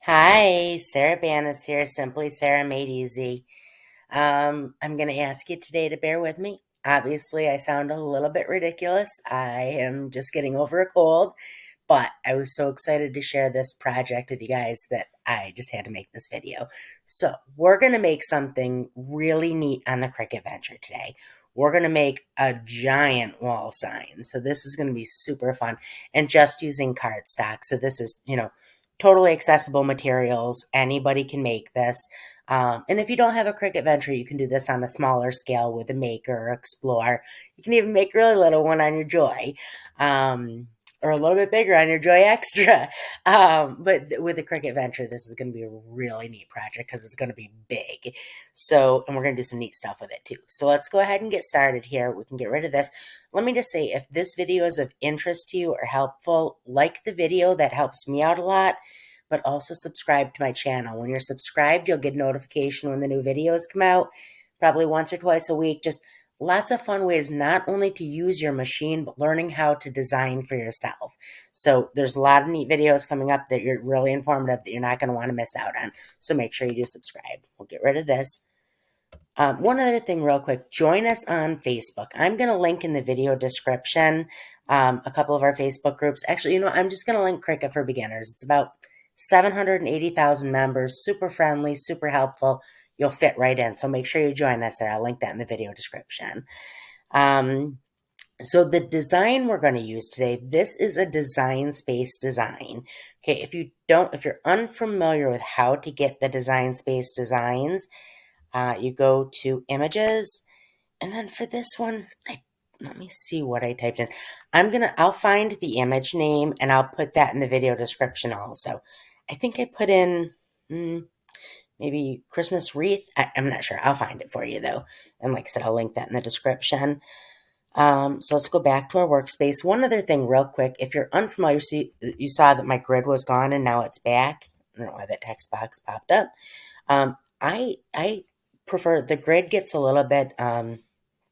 Hi, Sarah Banas here, Simply Sarah Made Easy. I'm going to ask you today to bear with me. Obviously, I sound a little bit ridiculous. I am just getting over a cold, but I was so excited to share this project with you guys that I just had to make this video. So, we're going to make something really neat on the Cricut Venture today. We're going to make a giant wall sign. So, this is going to be super fun and just using cardstock. So, this is, totally accessible materials. Anybody can make this. And if you don't have a Cricut Venture, you can do this on a smaller scale with a Maker or Explore. You can even make a really little one on your Joy, or a little bit bigger on your Joy Extra. But with the Cricut Venture, this is going to be a really neat project because it's going to be big. So, and we're going to do some neat stuff with it too. So let's go ahead and get started here. We can get rid of this. Let me just say, if this video is of interest to you or helpful, like the video. That helps me out a lot. But also subscribe to my channel. When you're subscribed, you'll get notification when the new videos come out, probably once or twice a week. Just lots of fun ways not only to use your machine, but learning how to design for yourself. So there's a lot of neat videos coming up that you're really informative that you're not going to want to miss out on. So make sure you do subscribe. We'll get rid of this. One other thing real quick, join us on Facebook. I'm going to link in the video description a couple of our Facebook groups. Actually, I'm just going to link Cricut for Beginners. It's about 780,000 members, super friendly, super helpful. You'll fit right in. So make sure you join us there. I'll link that in the video description. So the design we're going to use today, this is a design space design. Okay, if you're unfamiliar with how to get the design space designs, you go to images, and then for this one, let me see what I typed in. I'll find the image name and I'll put that in the video description also. I think I put in maybe Christmas wreath. I'm not sure. I'll find it for you though. And like I said, I'll link that in the description. So let's go back to our workspace. One other thing real quick. If you're unfamiliar, you saw that my grid was gone and now it's back. I don't know why that text box popped up. I prefer, the grid gets a little bit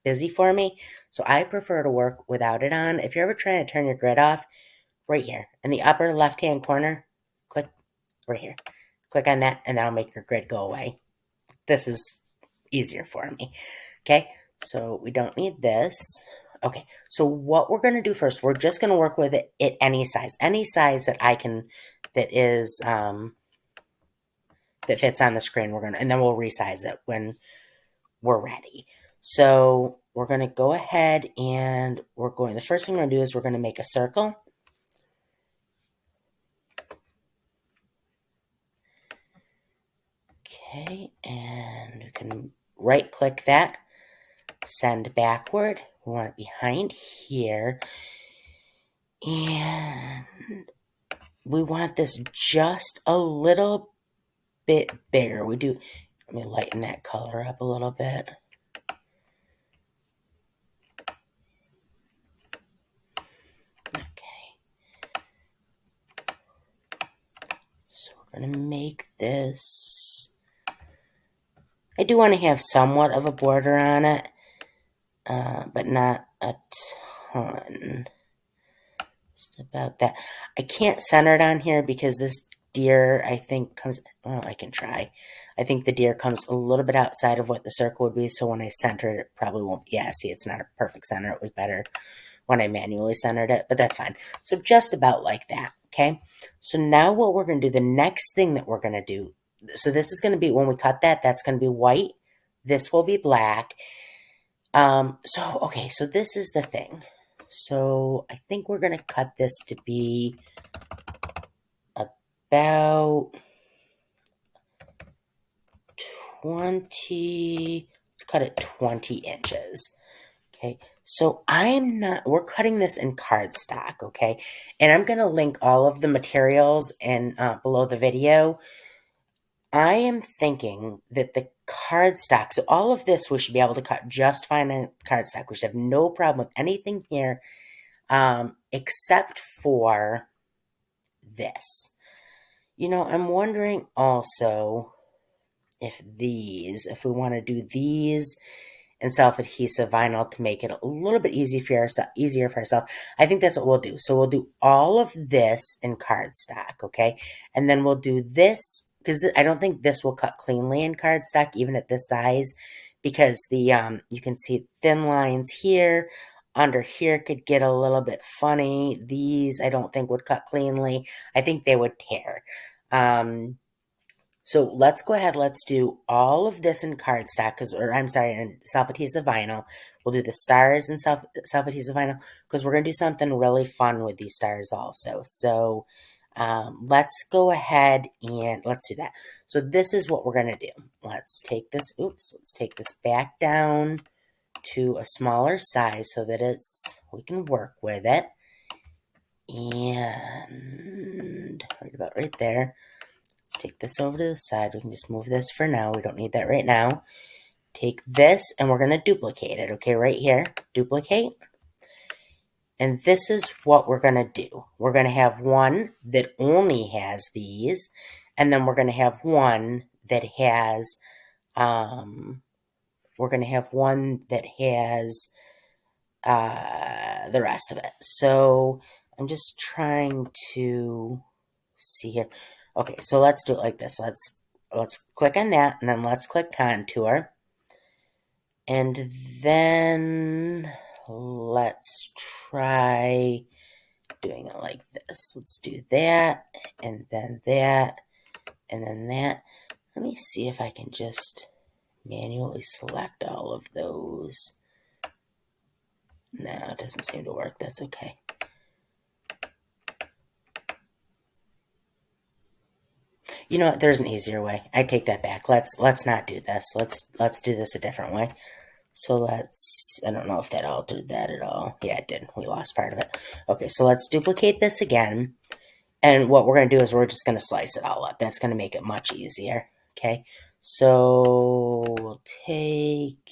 busy for me, so I prefer to work without it on. If you're ever trying to turn your grid off, right here in the upper left hand corner, click right here, click on that, and that'll make your grid go away. This is easier for me. Okay, so we don't need this. Okay, so what we're going to do first, we're just going to work with it at any size that I can, that is that fits on the screen. And then we'll resize it when we're ready. So we're going to go ahead and the first thing we're going to do is we're going to make a circle. Okay, and we can right click that, send backward. We want it behind here. And we want this just a little bit bigger. Let me lighten that color up a little bit. We're going to make this. I do want to have somewhat of a border on it, but not a ton. Just about that. I can't center it on here because this deer, I think, comes, well, I can try. I think the deer comes a little bit outside of what the circle would be, so when I center it, it probably won't. Yeah, see, it's not a perfect center. It was better when I manually centered it, but that's fine. So just about like that, okay? So now what we're going to do, the next thing that we're going to do, so this is going to be, when we cut that, that's going to be white. This will be black. Okay, so this is the thing. So I think we're going to cut this to be about 20, let's cut it 20 inches. Okay, so we're cutting this in cardstock, okay? And I'm going to link all of the materials below the video. I am thinking that the cardstock, so all of this we should be able to cut just fine in cardstock. We should have no problem with anything here except for this. I'm wondering also if we want to do these and self-adhesive vinyl to make it a little bit easier for ourselves. I think that's what we'll do. So we'll do all of this in cardstock, okay? And then we'll do this, because I don't think this will cut cleanly in cardstock, even at this size, because the you can see thin lines here. Under here could get a little bit funny. These I don't think would cut cleanly. I think they would tear. So let's go ahead. Let's do all of this in cardstock, in self-adhesive vinyl. We'll do the stars in self-adhesive vinyl because we're going to do something really fun with these stars also. So let's go ahead and let's do that. So this is what we're going to do. Let's take this, let's take this back down to a smaller size so that we can work with it. And right about right there. Let's take this over to the side. We can just move this for now. We don't need that right now. Take this and we're going to duplicate it. Okay, right here, duplicate. And this is what we're going to do. We're going to have one that only has these, and then we're going to have one that has, the rest of it. So I'm just trying to see here. Okay, so let's do it like this. Let's click on that, and then let's click contour. And then let's try doing it like this. Let's do that, and then that, and then that. Let me see if I can just manually select all of those. No, it doesn't seem to work. That's okay. You know what? There's an easier way. I take that back. Let's not do this. Let's do this a different way. So I don't know if that altered that at all. Yeah, it did. We lost part of it. Okay, so let's duplicate this again. And what we're going to do is we're just going to slice it all up. That's going to make it much easier. Okay, so we'll take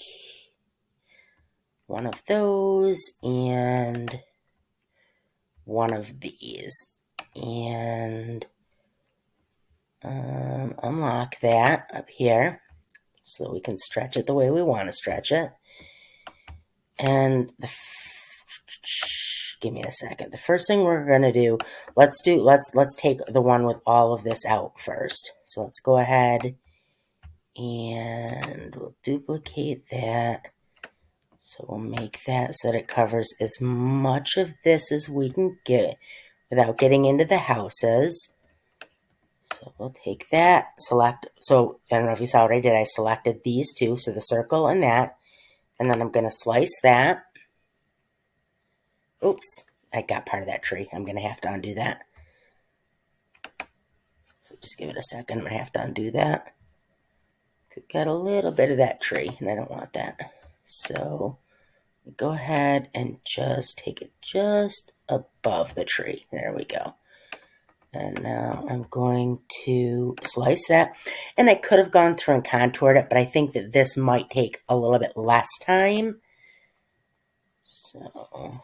one of those and one of these. And unlock that up here so we can stretch it the way we want to stretch it. And give me a second. The first thing we're gonna do, let's take the one with all of this out first. So let's go ahead and we'll duplicate that. So we'll make that so that it covers as much of this as we can get without getting into the houses. So we'll take that, select, so I don't know if you saw what I did. I selected these two, so the circle and that, and then I'm going to slice that. Oops, I got part of that tree. I'm going to have to undo that. So just give it a second. I'm going to have to undo that. Could get a little bit of that tree, and I don't want that. So go ahead and just take it just above the tree. There we go. And now I'm going to slice that. And I could have gone through and contoured it, but I think that this might take a little bit less time. So let's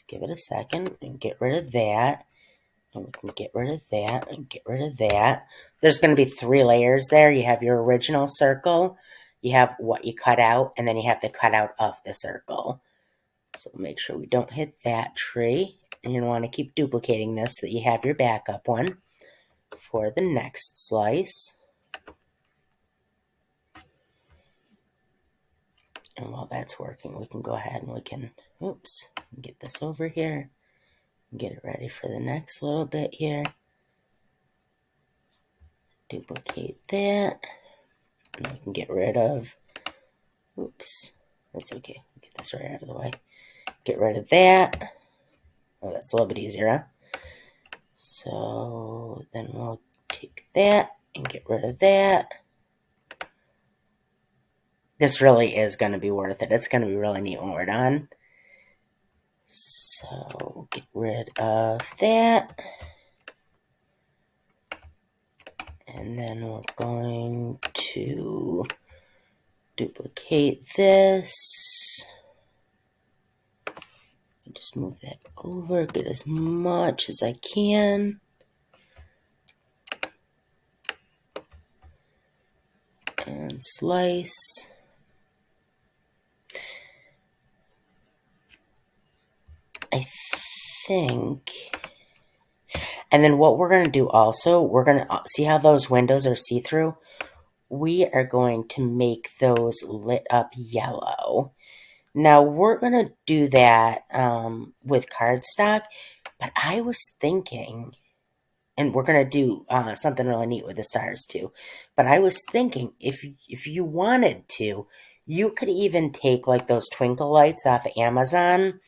give it a second and get rid of that. And we can get rid of that and get rid of that. There's going to be 3 layers there. You have your original circle, you have what you cut out, and then you have the cutout of the circle. So make sure we don't hit that tree. And you want to keep duplicating this so that you have your backup one for the next slice. And while that's working, we can go ahead and we can, get this over here. Get it ready for the next little bit here. Duplicate that. And we can get rid of, that's okay. Get this right out of the way. Get rid of that. Oh, that's a little bit easier, huh? So then we'll take that and get rid of that. This really is going to be worth it. It's going to be really neat when we're done. So get rid of that. And then we're going to duplicate this. Just move that over, get as much as I can. And slice. think, and then what we're going to do also, we're going to see how those windows are see-through. We are going to make those lit up yellow. Now, we're going to do that with cardstock, but I was thinking, and we're going to do something really neat with the stars too, but I was thinking if you wanted to, you could even take like those twinkle lights off of Amazon.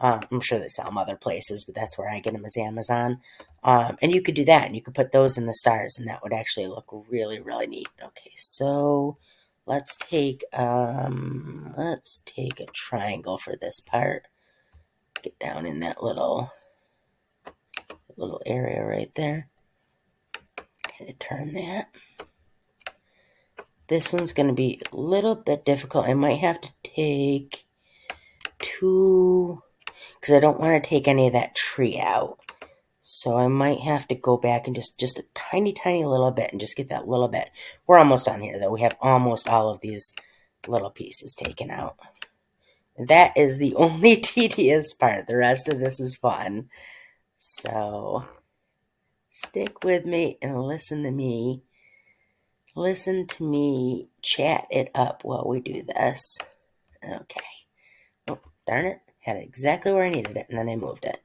I'm sure they sell them other places, but that's where I get them, is Amazon. And you could do that, and you could put those in the stars, and that would actually look really, really neat. Okay, so let's take a triangle for this part. Get down in that little area right there. Kind of turn that. This one's going to be a little bit difficult. I might have to take two, because I don't want to take any of that tree out. So I might have to go back and just a tiny, tiny little bit and just get that little bit. We're almost done here, though. We have almost all of these little pieces taken out. That is the only tedious part. The rest of this is fun. So stick with me and listen to me. Listen to me chat it up while we do this. Okay. Oh, darn it. Had it exactly where I needed it, and then I moved it.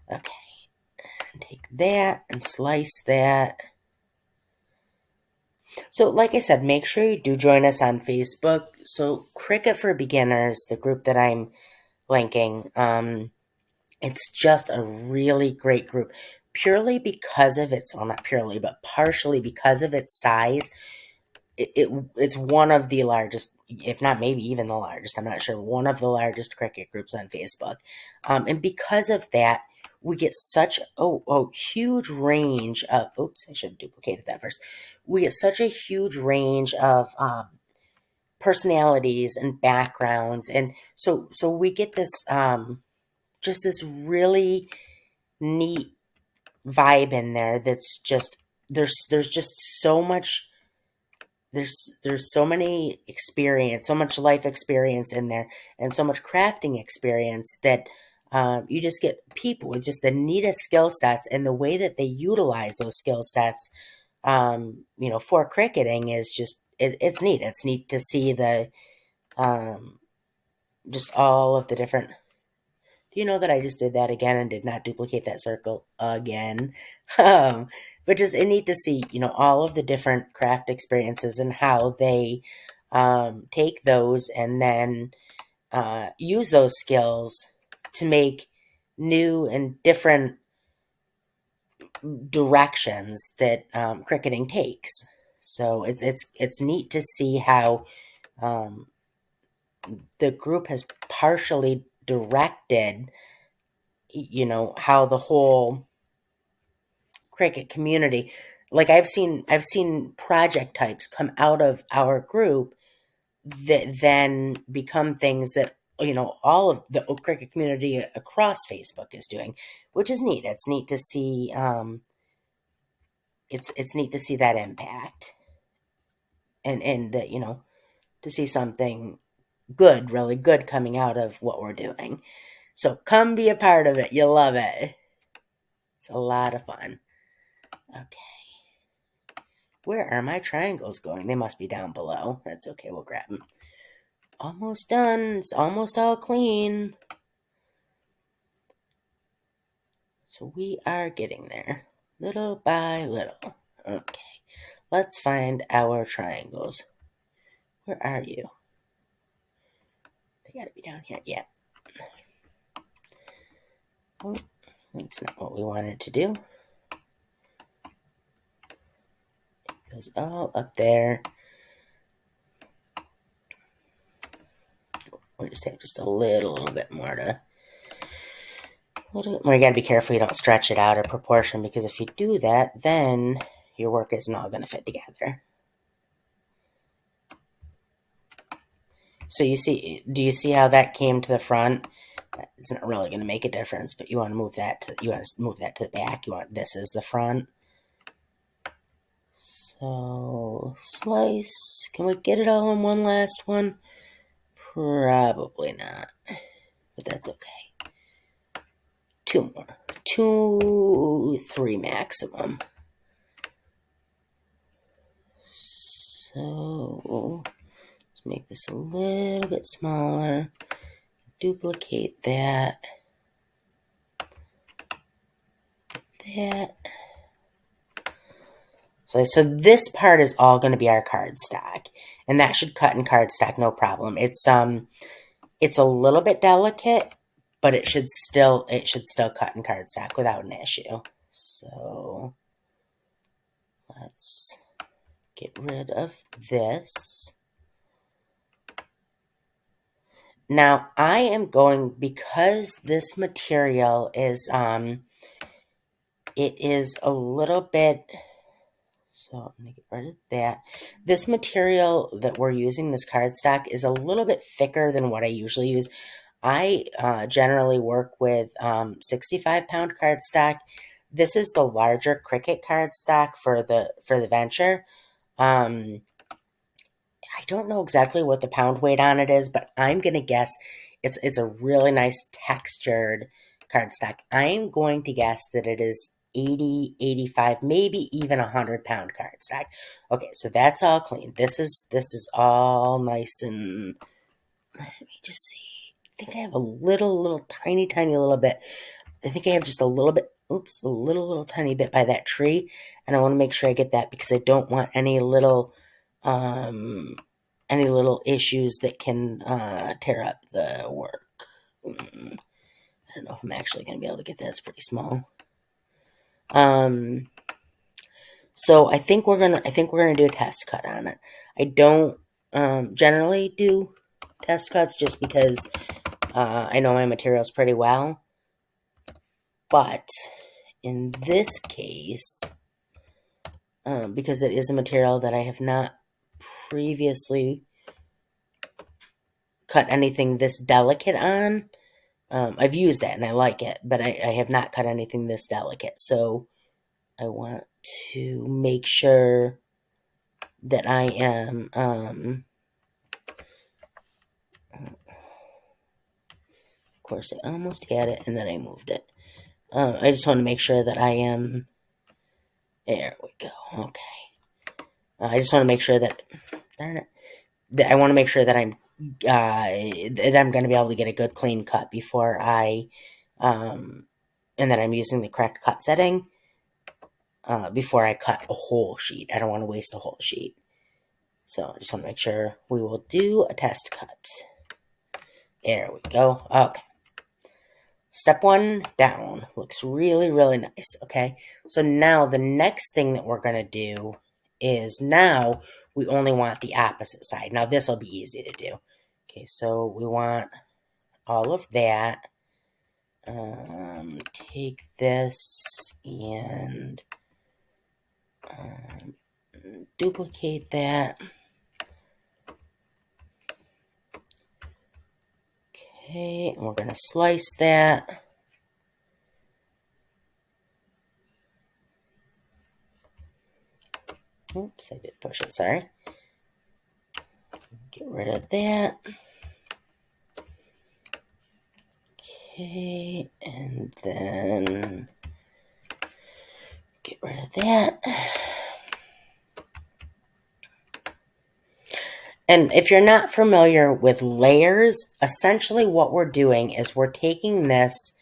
Okay. And take that and slice that. So, like I said, make sure you do join us on Facebook. So, Cricut for Beginners, the group that I'm linking, it's just a really great group. Purely because of its, well, not purely, but partially because of its size. It's one of the largest, if not maybe even the largest, I'm not sure, one of the largest Cricut groups on Facebook. And because of that, we get such a huge range of, oops, I should have duplicated that first. We get such a huge range of personalities and backgrounds. And so we get this, just this really neat vibe in there that's just, there's just so much, there's so many experience, so much life experience in there, and so much crafting experience that you just get people with just the neatest skill sets, and the way that they utilize those skill sets, for cricketing is just, it's neat. It's neat to see the just all of the different. Do you know that I just did that again and did not duplicate that circle again? But just neat to see, all of the different craft experiences and how they take those and then use those skills to make new and different directions that cricketing takes. So it's neat to see how the group has partially directed, how the whole Cricut community, like I've seen project types come out of our group that then become things that all of the Cricut community across Facebook is doing, which is neat. It's neat to see. It's neat to see that impact, and that to see something good, really good, coming out of what we're doing. So come be a part of it. You'll love it. It's a lot of fun. Okay. Where are my triangles going? They must be down below. That's okay, we'll grab them. Almost done. It's almost all clean. So we are getting there, little by little. Okay, let's find our triangles. Where are you? They gotta be down here. Yeah. Oh, that's not what we wanted to do. It goes all up there. We just have just a little bit more to. A little bit more. You gotta be careful you don't stretch it out of proportion, because if you do that, then your work isn't all gonna fit together. So do you see how that came to the front? It's not really going to make a difference, but you want to move that to the back. This is the front. So slice. Can we get it all in one last one? Probably not, but that's okay. 2 more. 2, 3 maximum. So let's make this a little bit smaller. Duplicate that. So this part is all going to be our cardstock, and that should cut in cardstock no problem. It's a little bit delicate, but it should still cut in cardstock without an issue. So let's get rid of this. Now I am going, because this material is it is a little bit, so I'm going to get rid of that. This material that we're using, this cardstock, is a little bit thicker than what I usually use. I generally work with 65-pound cardstock. This is the larger Cricut cardstock for the venture. I don't know exactly what the pound weight on it is, but I'm going to guess it's a really nice textured cardstock. I'm going to guess that it is 80, 85, maybe even 100-pound cardstock. Okay, so that's all clean. This is all nice and, let me just see. I think I have a little tiny little bit. I think I have just a little bit, oops, a little tiny bit by that tree, and I want to make sure I get that because I don't want any little issues that can tear up the work. I don't know if I'm actually going to be able to get that. It's pretty small. So I think we're gonna do a test cut on it. I don't generally do test cuts just because I know my materials pretty well. But in this case, because it is a material that I have not previously cut anything this delicate on, I've used that and I like it, but I have not cut anything this delicate. So I want to make sure that I am, of course I almost had it and then I moved it. I just want to make sure that I am, there we go, okay. I just want to make sure that, darn it, that I want to make sure that I'm going to be able to get a good clean cut before and that I'm using the correct cut setting before I cut a whole sheet. I don't want to waste a whole sheet. So I just want to make sure we will do a test cut. There we go. Okay. Step 1 down. Looks really nice. Okay. So now the next thing that we're going to do is, now we only want the opposite side. Now this will be easy to do. Okay. So we want all of that. Take this and duplicate that. Okay, and we're going to slice that. Oops, I did push it, sorry. Get rid of that. Okay, and then get rid of that. And if you're not familiar with layers, essentially what we're doing is we're taking this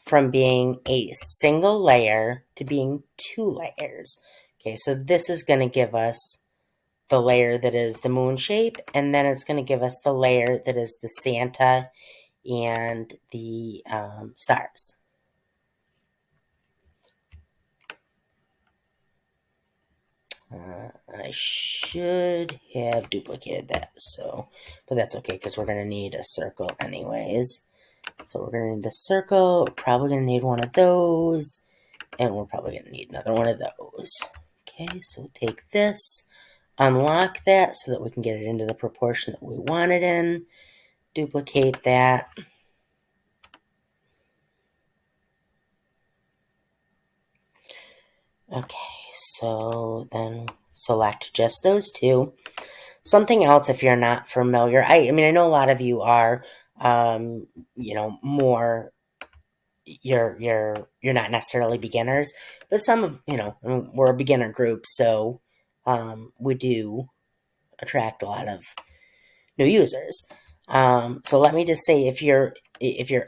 from being a single layer to being 2 layers. Okay, so this is going to give us the layer that is the moon shape, and then it's going to give us the layer that is the Santa and the stars. I should have duplicated that, but that's okay because we're going to need a circle anyways. So we're going to need a circle, we're probably going to need one of those, and we're probably going to need another one of those. Okay, so take this, unlock that so that we can get it into the proportion that we want it in, duplicate that. Okay, so then select just those 2. Something else, if you're not familiar, I mean, I know a lot of you are, more, you're not necessarily beginners, but some of, you know, I mean, we're a beginner group, so we do attract a lot of new users. So let me just say, if you're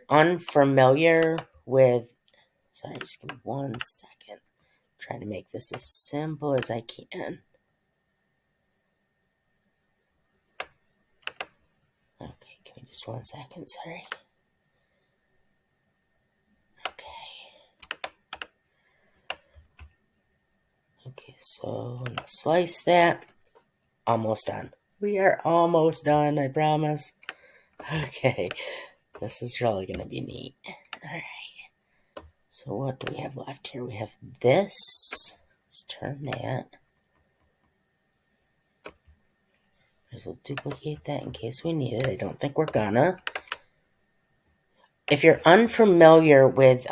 unfamiliar with, sorry, just give me 1 second. I'm trying to make this as simple as I can. Okay, give me just 1 second. Sorry. Okay, so I'm gonna slice that. Almost done. We are almost done, I promise. Okay, this is really gonna be neat. Alright, so what do we have left here? We have this. Let's turn that. We'll duplicate that in case we need it. I don't think we're gonna. If you're unfamiliar with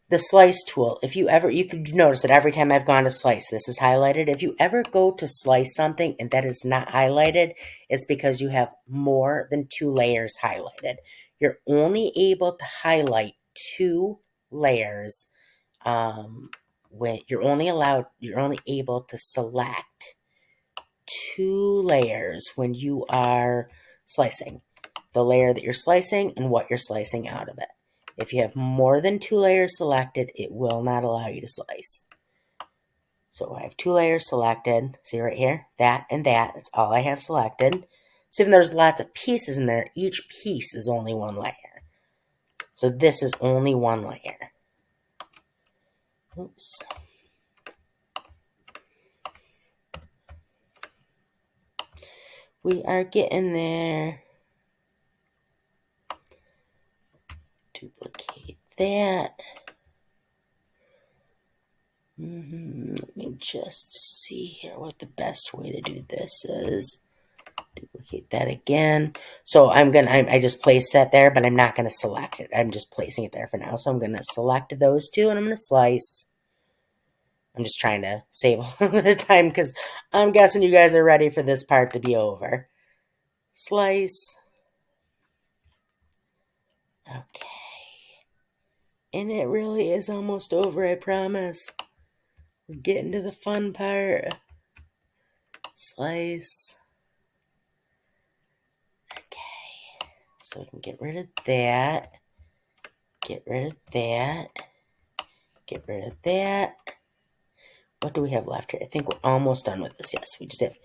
the slice tool, if you ever, you could notice that every time I've gone to slice, this is highlighted. If you ever go to slice something and that is not highlighted, it's because you have more than 2 layers highlighted. You're only able to highlight 2 layers. When you're only able to select 2 layers when you are slicing. The layer that you're slicing and what you're slicing out of it. If you have more than 2 layers selected, it will not allow you to slice. So I have 2 layers selected. See right here? That and that. That's all I have selected. So even though there's lots of pieces in there, each piece is only 1 layer. So this is only 1 layer. Oops. We are getting there. Duplicate that. Let me just see here what the best way to do this is. Duplicate that again. So I just placed that there, but I'm not gonna select it. I'm just placing it there for now. So I'm gonna select those 2 and I'm gonna slice. I'm just trying to save a little bit of time because I'm guessing you guys are ready for this part to be over. Slice. Okay. And it really is almost over, I promise. We're getting to the fun part. Slice. Okay. So we can get rid of that. Get rid of that. Get rid of that. What do we have left here? I think we're almost done with this. Yes, we just have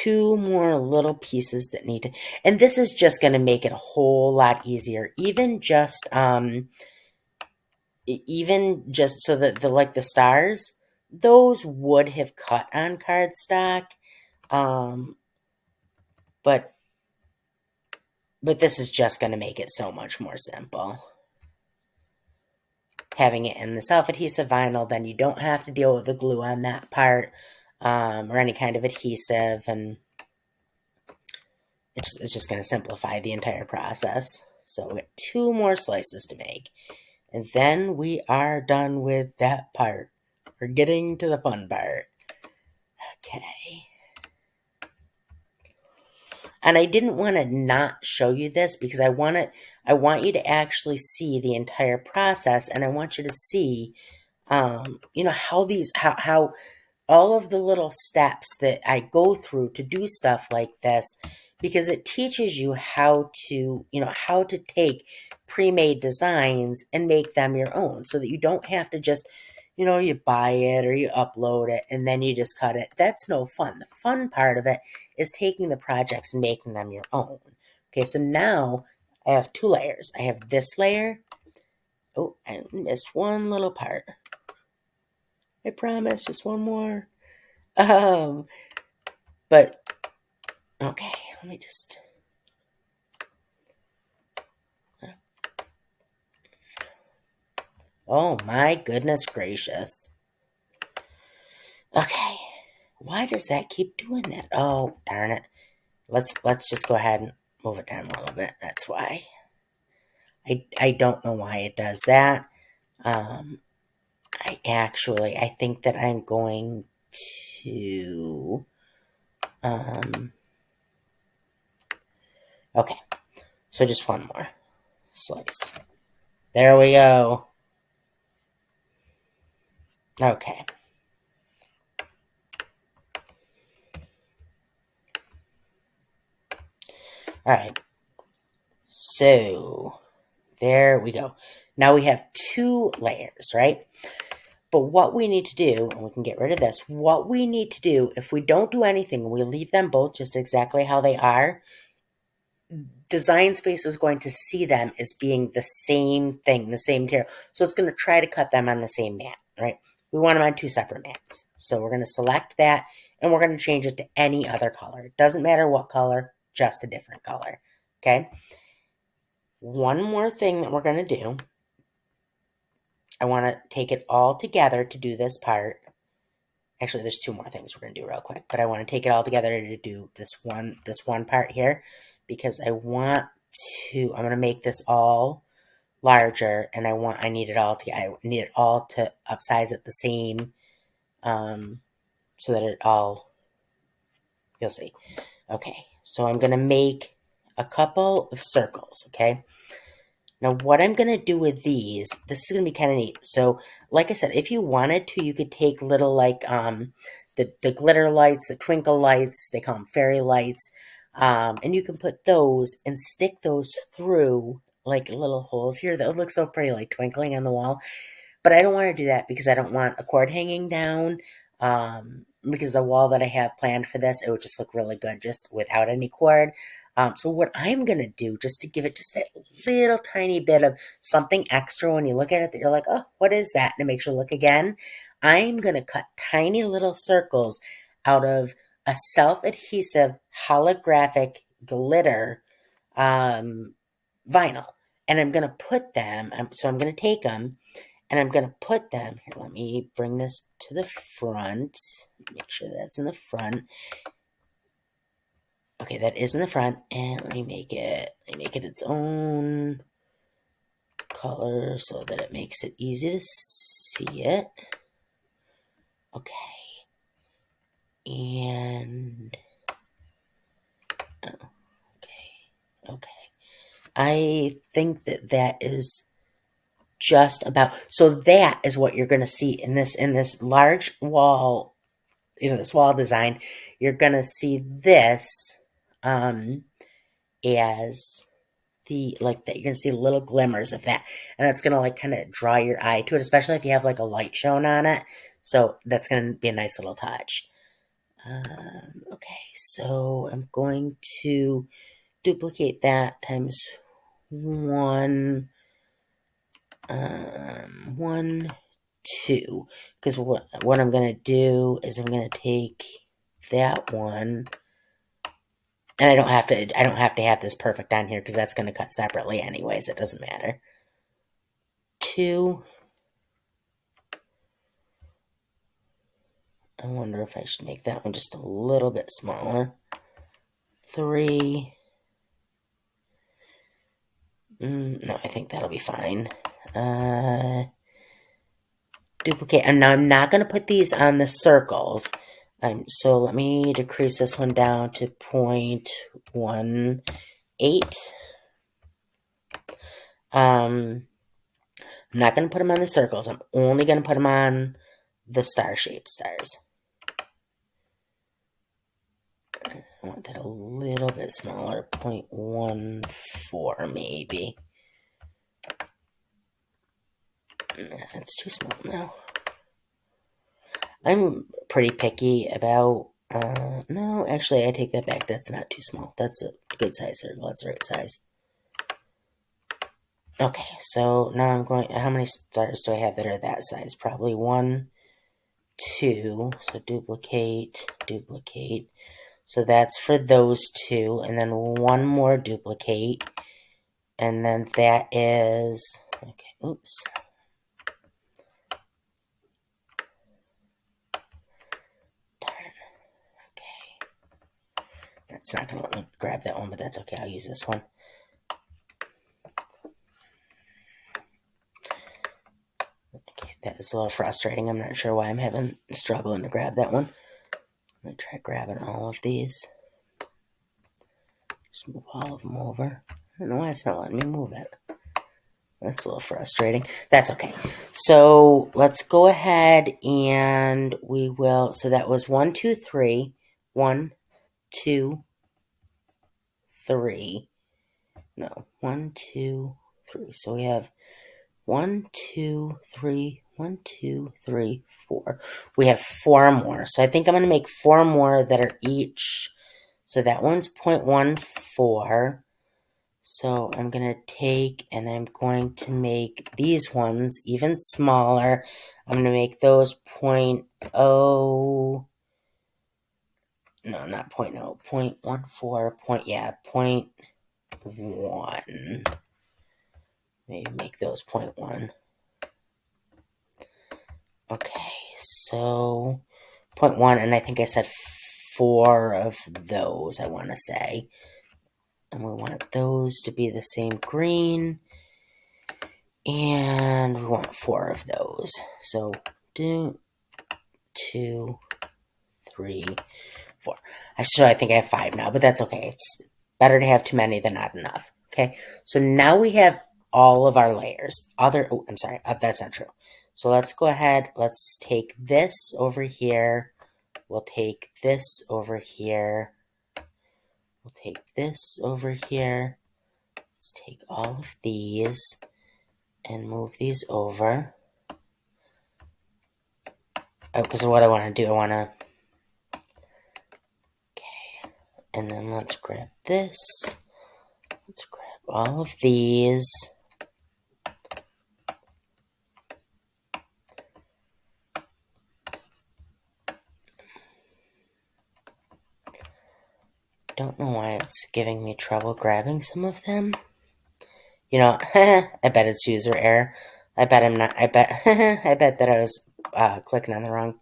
2 more little pieces that need to, and this is just going to make it a whole lot easier. Even just so that the stars, those would have cut on cardstock, but this is just going to make it so much more simple. Having it in the self-adhesive vinyl, then you don't have to deal with the glue on that part, or any kind of adhesive, and it's just going to simplify the entire process. So we got 2 more slices to make, and then we are done with that part. We're getting to the fun part. Okay. And I didn't want to not show you this because I want you to actually see the entire process, and I want you to see, you know, how all of the little steps that I go through to do stuff like this, because it teaches you how to, how to take pre-made designs and make them your own so that you don't have to just, you buy it or you upload it and then you just cut it. That's no fun. The fun part of it is taking the projects and making them your own. Okay, so now I have 2 layers. I have this layer. Oh, I missed one little part. I promise, just one more. But, okay, let me just, oh my goodness gracious. Okay, why does that keep doing that? Oh, darn it. Let's just go ahead and move it down a little bit. That's why. I don't know why it does that. I think that I'm going to, okay, so just one more slice. There we go. Okay. All right. So there we go. Now we have 2 layers, right? But what we need to do, and we can get rid of this, what we need to do, if we don't do anything, we leave them both just exactly how they are, Design Space is going to see them as being the same thing, the same material. So it's going to try to cut them on the same mat, right? We want them on 2 separate mats. So we're going to select that, and we're going to change it to any other color. It doesn't matter what color, just a different color, okay? One more thing that we're going to do, I want to take it all together to do this part. Actually, there's 2 more things we're going to do real quick, but I want to take it all together to do this one part here, because I'm going to make this all larger, and I need it all to upsize it the same, so that it all, you'll see. Okay, so I'm going to make a couple of circles, okay? Now, what I'm going to do with these, this is going to be kind of neat. So, like I said, if you wanted to, you could take little, like, the glitter lights, the twinkle lights, they call them fairy lights, and you can put those and stick those through, like, little holes here. That would look so pretty, like twinkling on the wall. But I don't want to do that because I don't want a cord hanging down. Because the wall that I have planned for this, it would just look really good just without any cord. So what I'm going to do, just to give it just that little tiny bit of something extra when you look at it that you're like, oh, what is that? And it makes you look again. I'm going to cut tiny little circles out of a self-adhesive holographic glitter vinyl. And I'm going to put them, so I'm going to take them, and I'm going to put them, here, let me bring this to the front, make sure that's in the front. Okay, that is in the front, and let me make it its own color so that it makes it easy to see it. Okay. And, okay. I think that is just about, so that is what you're going to see in this large wall, this wall design. You're going to see this as like that. You're going to see little glimmers of that, and it's going to like kind of draw your eye to it, especially if you have like a light shown on it. So that's going to be a nice little touch. Okay, so I'm going to duplicate that times 1, 1, 2, because what I'm going to do is I'm going to take that one, and I don't have to have this perfect on here because that's going to cut separately anyways. It doesn't matter. 2. I wonder if I should make that one just a little bit smaller. 3. No, I think that'll be fine. Duplicate. And now I'm not going to put these on the circles. So let me decrease this one down to 0.18. I'm not going to put them on the circles. I'm only going to put them on the star-shaped stars. I want that a little bit smaller, 0.14 maybe. That's too small now. I'm pretty picky about, no, actually, I take that back. That's not too small. That's a good size circle. That's the right size. Okay, so now I'm going, how many stars do I have that are that size? Probably 1, 2, so duplicate, duplicate. So that's for those 2, and then 1 more duplicate, and then that is, okay, oops. It's not going to let me grab that one, but that's okay. I'll use this one. Okay, that is a little frustrating. I'm not sure why I'm struggling to grab that one. I'm going to try grabbing all of these. Just move all of them over. I don't know why it's not letting me move it. That's a little frustrating. That's okay. So let's go ahead and we will. So that was 1, 2, 3. 1, 2, 3. No, 1, 2, 3. So we have 1, 2, 3, 1, 2, 3, 4. We have 4 more. So I think I'm going to make 4 more that are each. So that one's 0.14. So I'm going to take and I'm going to make these ones even smaller. I'm going to make those 0.0. No, not 0.0. 0.14. Yeah, 0.1. Maybe make those 0.1. Okay, so 0.1, and I think I said 4 of those, I want to say. And we want those to be the same green. And we want 4 of those. So 2, 3, 4. So I think I have 5 now, but that's okay. It's better to have too many than not enough. Okay, so now we have all of our layers. I'm sorry, that's not true. So let's go ahead. Let's take this over here. We'll take this over here. We'll take this over here. Let's take all of these and move these over. Because what I want to do, okay. And then let's grab this. Let's grab all of these. Don't know why it's giving me trouble grabbing some of them. You know, I bet it's user error. I bet I'm not. I bet that I was clicking on the wrong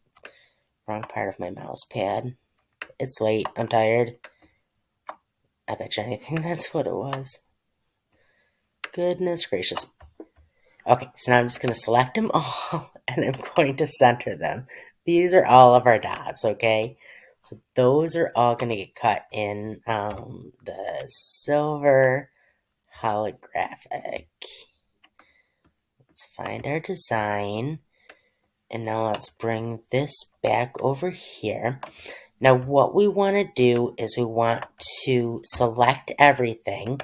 part of my mouse pad. It's late. I'm tired. I bet you anything that's what it was. Goodness gracious. Okay, so now I'm just going to select them all, and I'm going to center them. These are all of our dots, okay? So those are all going to get cut in the silver holographic. Let's find our design. And now let's bring this back over here. Now what we want to do is we want to select everything.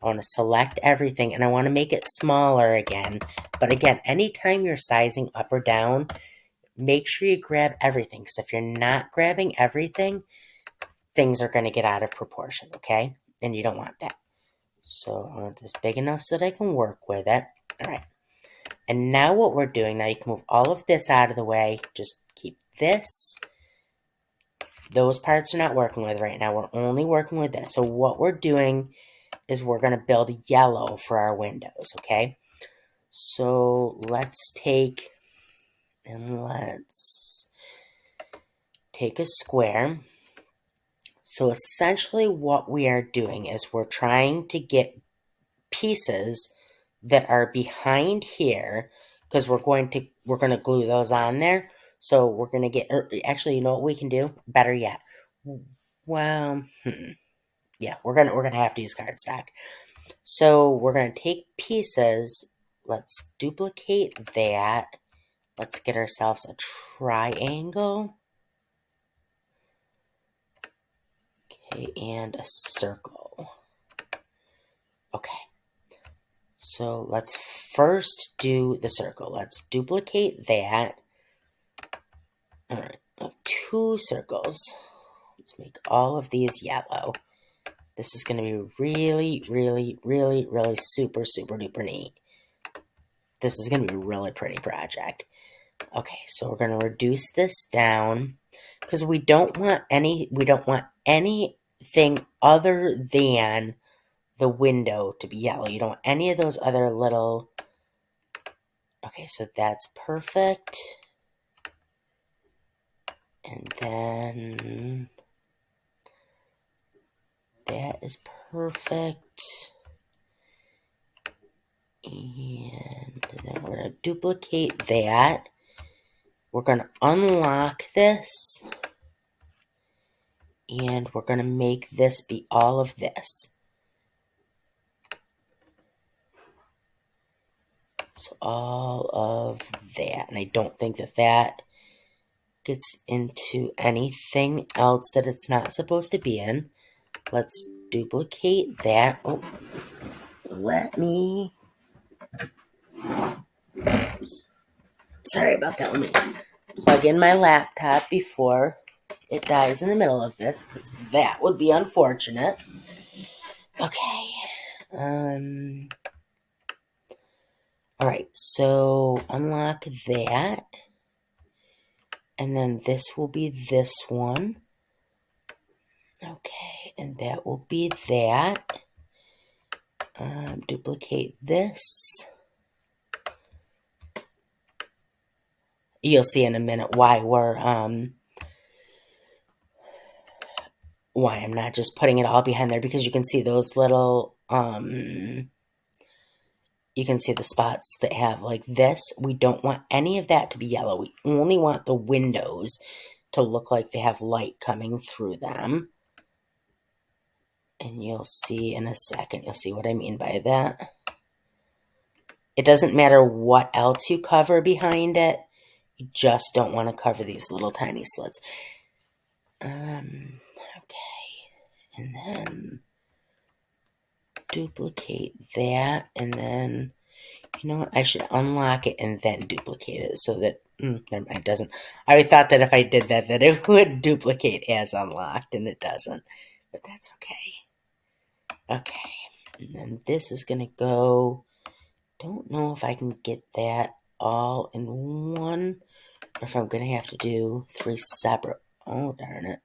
I want to select everything and I want to make it smaller again. But again, anytime you're sizing up or down, make sure you grab everything. Because if you're not grabbing everything, things are going to get out of proportion, okay? And you don't want that. So I want this big enough so that I can work with it. All right. And now what we're doing, now you can move all of this out of the way. Just keep this. Those parts are not working with right now. We're only working with this. So what we're doing is we're going to build yellow for our windows, okay? So let's take a square. So essentially what we are doing is we're trying to get pieces that are behind here because we're going to glue those on there. So we're going to get, actually, you know what we can do? Better yet. Well, yeah, we're going to have to use cardstock. So we're going to take pieces. Let's duplicate that. Let's get ourselves a triangle. Okay, and a circle. Okay. So let's first do the circle. Let's duplicate that. All right, 2 circles. Let's make all of these yellow. This is going to be really, really, really, really super, super duper neat. This is going to be a really pretty project. Okay, so we're going to reduce this down because we don't want anything other than the window to be yellow. You don't want any of those other little. Okay, so that's perfect. And then that is perfect. And then we're going to duplicate that. We're going to unlock this. And we're going to make this be all of this. So all of that. And I don't think that that gets into anything else that it's not supposed to be in. Let's duplicate that. Oh, let me... Sorry about that. Let me plug in my laptop before it dies in the middle of this, because that would be unfortunate. Okay. Alright, so unlock that. And then this will be this one. Okay, and that will be that. Duplicate this. You'll see in a minute why why I'm not just putting it all behind there, because you can see those little, you can see the spots that have like this. We don't want any of that to be yellow. We only want the windows to look like they have light coming through them. And you'll see in a second, you'll see what I mean by that. It doesn't matter what else you cover behind it. You just don't want to cover these little tiny slits. Okay. And then duplicate that. And then, you know what? I should unlock it and then duplicate it so that, never mind, it doesn't. I thought that if I did that, that it would duplicate as unlocked, and it doesn't. But that's okay. Okay. And then this is going to go... Don't know if I can get that all in one, or if I'm going to have to do 3 separate. Oh, darn it.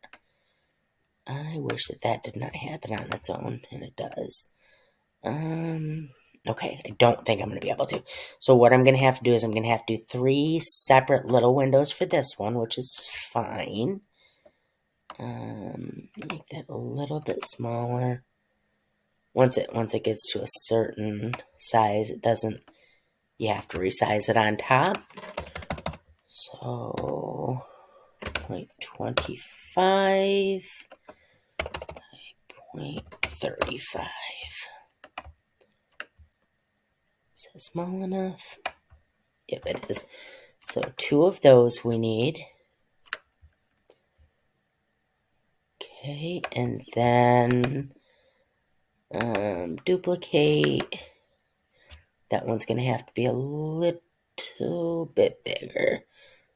I wish that that did not happen on its own, and it does. Okay, I don't think I'm going to be able to. So what I'm going to have to do is I'm going to have to do 3 separate little windows for this one, which is fine. Make that a little bit smaller. Once it gets to a certain size, it doesn't... You have to resize it on top. So 0.25 by 0.35. Is that small enough? Yep, it is. So 2 of those we need. Okay, and then duplicate. That one's going to have to be a little bit bigger.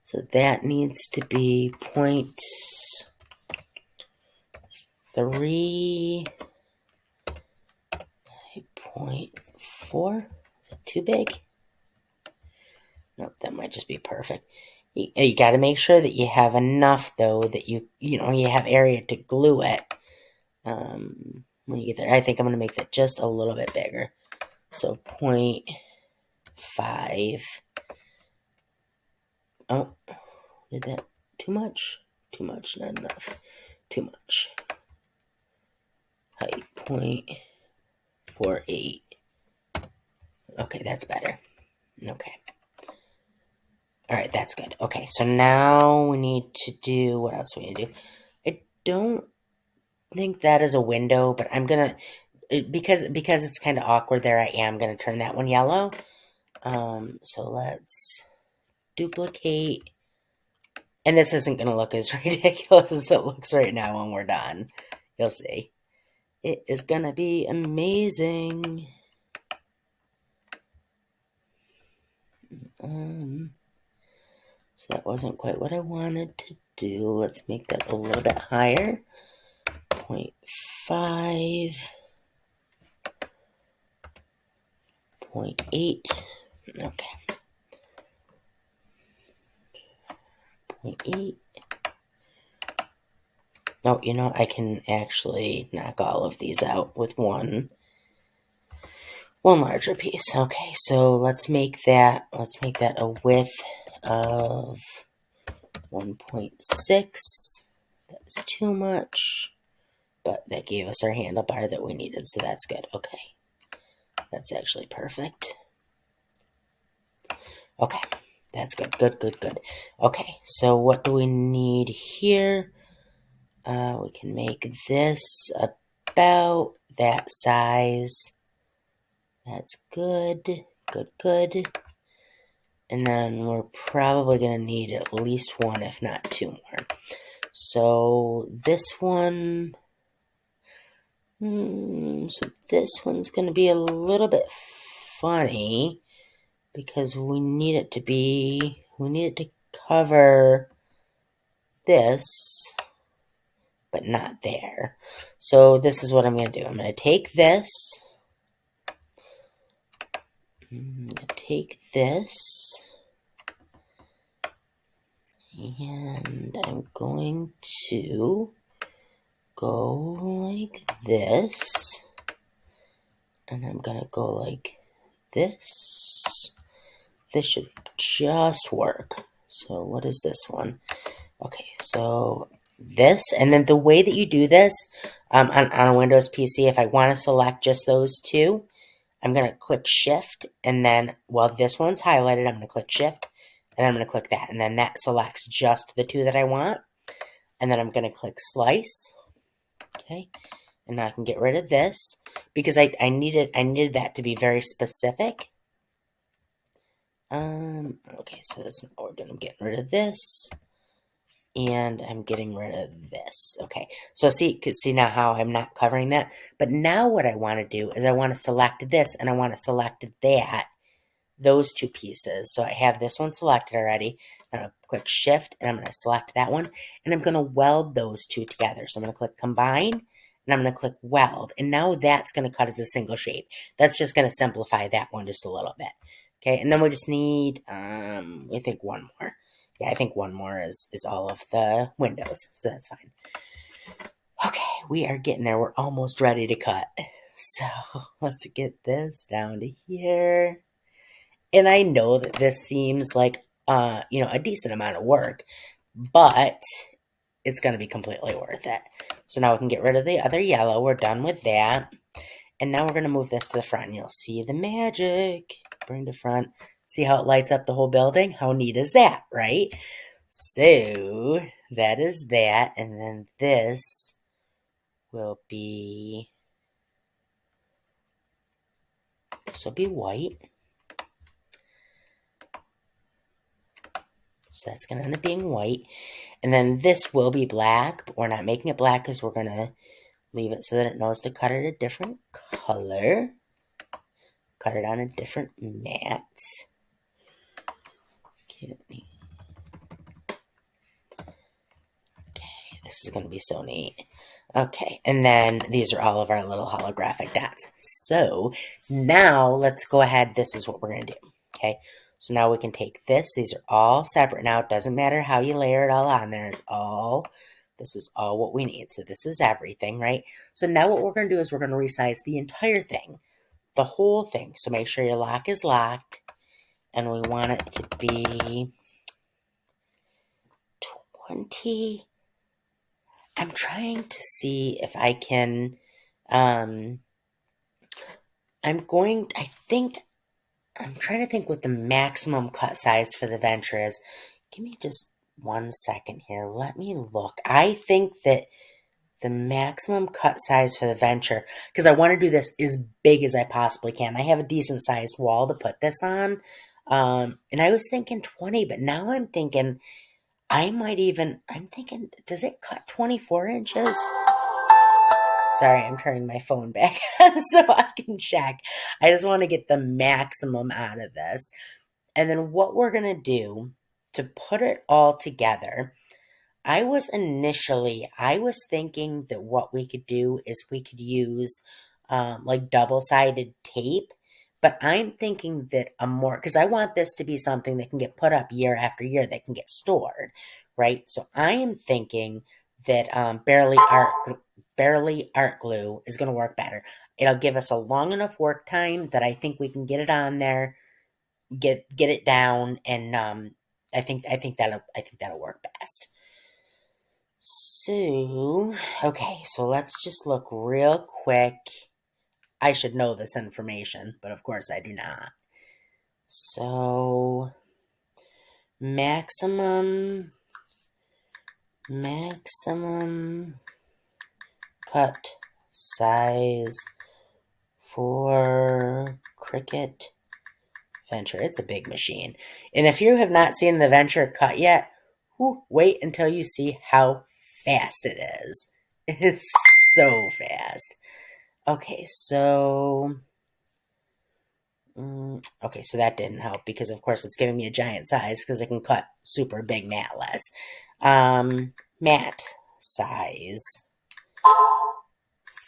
So that needs to be 0.3 by 0.4. Is that too big? Nope, that might just be perfect. You got to make sure that you have enough, though, that you have area to glue it. When you get there, I think I'm going to make that just a little bit bigger. So 0.5. Oh, did that too much? Too much, not enough. Too much. Height 0.48. Okay, that's better. Okay. Alright, that's good. Okay, so now we need to do... What else do we need to do? I don't think that is a window, but I'm gonna... Because it's kind of awkward there, I am gonna turn that one yellow. So let's duplicate... And this isn't gonna look as ridiculous as it looks right now when we're done. You'll see. It is gonna be amazing. So that wasn't quite what I wanted to do. Let's make that a little bit higher. 0.5. 0.8. Okay. 0.8. Oh, you know, I can actually knock all of these out with one larger piece. Okay, so let's make that a width of 1.6. That's too much, but that gave us our handlebar that we needed, so that's good. Okay, that's actually perfect. Okay, that's good, good. Okay, so what do we need here? We can make this about that size. That's good. And then we're probably going to need at least one, if not two more. So this one, so this one's going to be a little bit funny because we need it to cover this, but not there. So this is what I'm going to do. I'm going to take this, and I'm going to go like this, and I'm going to go like this. This should just work. So what is this one? Okay, so this, and then the way that you do this on a Windows PC, if I want to select just those two, I'm going to click Shift, and then while this one's highlighted, I'm going to click Shift, and then I'm going to click that, and then that selects just the two that I want, and then I'm going to click Slice, okay, and now I can get rid of this, because I needed that to be very specific. Okay, so that's not what we're doing. I'm getting rid of this, and I'm getting rid of this. Okay, so see now how I'm not covering that. But now what I want to do is I want to select this, and I want to select that, those two pieces. So I have this one selected already. I'm going to click Shift, and I'm going to select that one, and I'm going to weld those two together. So I'm going to click Combine, and I'm going to click Weld, and now that's going to cut as a single shape. That's just going to simplify that one just a little bit. Okay, and then we just need, I think one more. Yeah, I think one more is all of the windows, so that's fine. Okay, we are getting there. We're almost ready to cut. So let's get this down to here. And I know that this seems like, a decent amount of work, but it's going to be completely worth it. So now we can get rid of the other yellow. We're done with that. And now we're going to move this to the front, and you'll see the magic. Bring to front. See how it lights up the whole building? How neat is that, right? So that is that, and then this will be white. So that's going to end up being white. And then this will be black, but we're not making it black because we're going to leave it so that it knows to cut it a different color. Cut it on a different mat. Okay, this is going to be so neat. Okay, and then these are all of our little holographic dots. So now let's go ahead. This is what we're going to do. Okay, so now we can take this. These are all separate now. It doesn't matter how you layer it all on there. This is all what we need. So this is everything, right? So now what we're going to do is we're going to resize the entire thing, the whole thing. So make sure your lock is locked, and we want it to be 20. I'm trying to see if I can, I'm trying to think what the maximum cut size for the Venture is. Give me just 1 second here. Let me look. I think that the maximum cut size for the Venture, because I want to do this as big as I possibly can. I have a decent sized wall to put this on. And I was thinking 20, but now I'm thinking does it cut 24 inches? Sorry, I'm turning my phone back so I can check. I just want to get the maximum out of this. And then what we're going to do to put it all together, I was thinking that what we could do is we could use like double-sided tape. But I'm thinking that because I want this to be something that can get put up year after year, that can get stored, right? So I am thinking that barely art glue is going to work better. It'll give us a long enough work time that I think we can get it on there, get it down, and I think that'll work best. So, okay, so let's just look real quick. I should know this information, but of course I do not. So, maximum cut size for Cricut Venture. It's a big machine. And if you have not seen the Venture cut yet, wait until you see how fast it is. It is so fast. Okay, so okay, so that didn't help because of course it's giving me a giant size because it can cut super big mat less. Mat size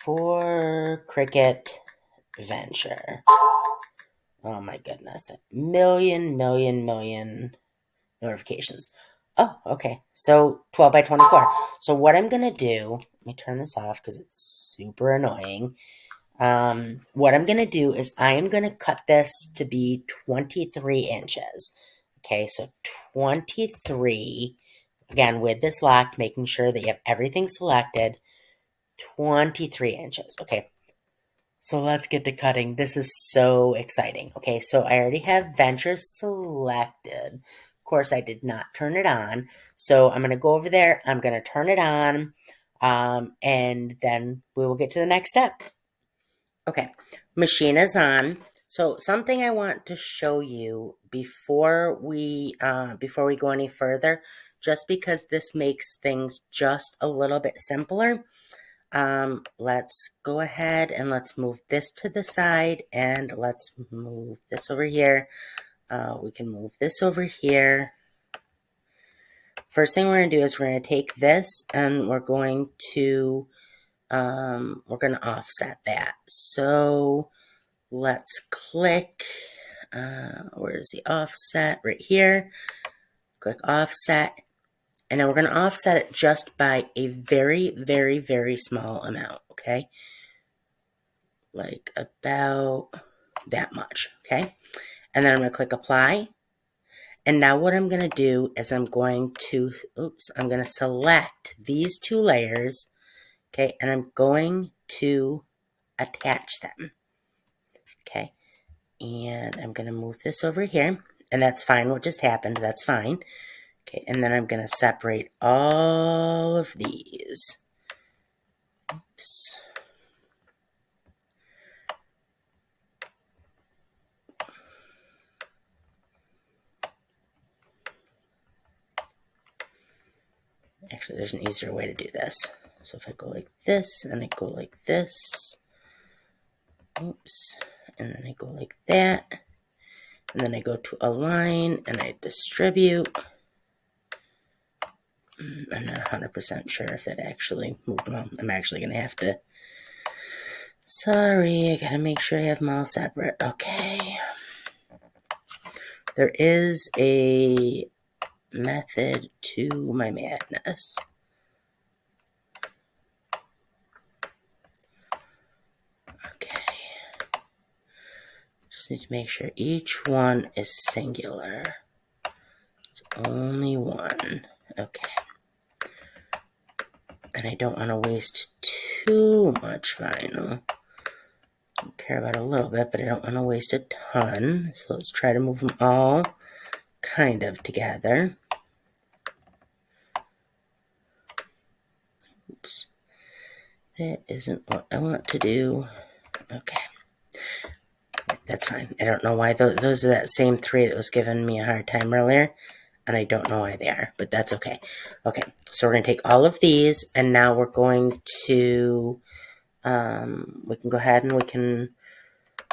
for Cricut Venture. Oh my goodness. Million notifications. Oh, okay. So 12 by 24. So what I'm going to do, let me turn this off because it's super annoying. What I'm going to do is I am going to cut this to be 23 inches. Okay, so 23, again, with this locked, making sure that you have everything selected, 23 inches. Okay, so let's get to cutting. This is so exciting. Okay, so I already have Venture selected. Of course, I did not turn it on. So I'm going to go over there. I'm going to turn it on. And then we will get to the next step. Okay, machine is on. So something I want to show you before we go any further, just because this makes things just a little bit simpler. Let's go ahead and let's move this to the side and let's move this over here. We can move this over here. First thing we're going to do is we're going to take this and we're going to offset that. So let's click, where's the offset? Right here. Click offset. And then we're going to offset it just by a very small amount, okay? Like about that much, okay? And then I'm going to click apply. And now what I'm going to do is I'm going to select these two layers, okay? And I'm going to attach them, okay? And I'm going to move this over here. And that's fine. What just happened, that's fine. Okay, and then I'm going to separate all of these. Oops. Actually, there's an easier way to do this. So if I go like this, and I go like this, oops, and then I go like that, and then I go to align, and I distribute. I'm not 100% sure if that actually moved them all. I'm actually going to have to, sorry, I got to make sure I have them all separate. Okay. There is a method to my madness. Okay. Just need to make sure each one is singular. It's only one. Okay. And I don't want to waste too much vinyl. I don't care about a little bit, but I don't want to waste a ton. So let's try to move them all kind of together. Oops. That isn't what I want to do. Okay. That's fine. I don't know why those are that same three that was giving me a hard time earlier. And I don't know why they are, but that's okay. Okay, so we're going to take all of these, and now we're going to, we can go ahead and we can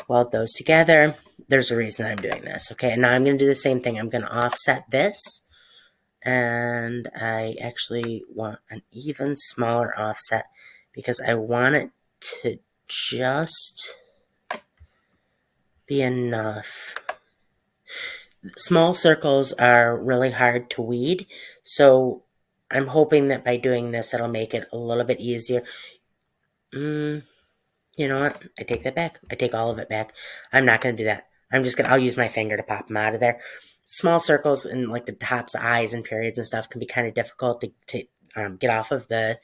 weld those together. There's a reason I'm doing this, okay? And now I'm going to do the same thing. I'm going to offset this, and I actually want an even smaller offset because I want it to just be enough. Small circles are really hard to weed, so I'm hoping that by doing this, it'll make it a little bit easier. You know what? I take that back. I take all of it back. I'm not going to do that. I'll use my finger to pop them out of there. Small circles and like the tops, eyes, and periods and stuff can be kind of difficult to get off of the,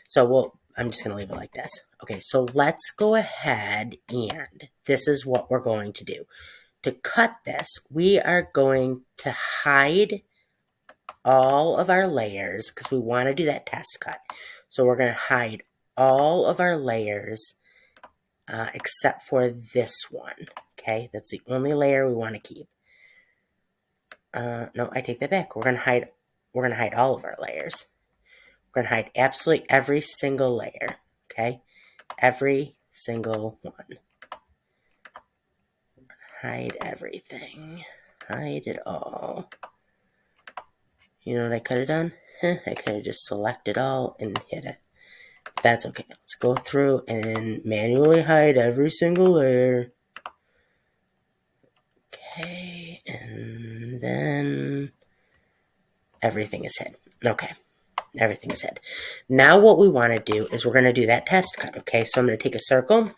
so I'm just going to leave it like this. Okay, so let's go ahead and this is what we're going to do. To cut this, we are going to hide all of our layers because we want to do that test cut. So we're going to hide all of our layers except for this one. Okay, that's the only layer we want to keep. No, I take that back. We're gonna hide all of our layers. We're gonna hide absolutely every single layer. Okay, every single one. Hide everything. Hide it all. You know what I could have done? I could have just selected all and hit it. That's okay. Let's go through and manually hide every single layer. Okay, and then everything is hid. Okay, everything is hid. Now what we want to do is we're going to do that test cut. Okay, so I'm going to take a circle,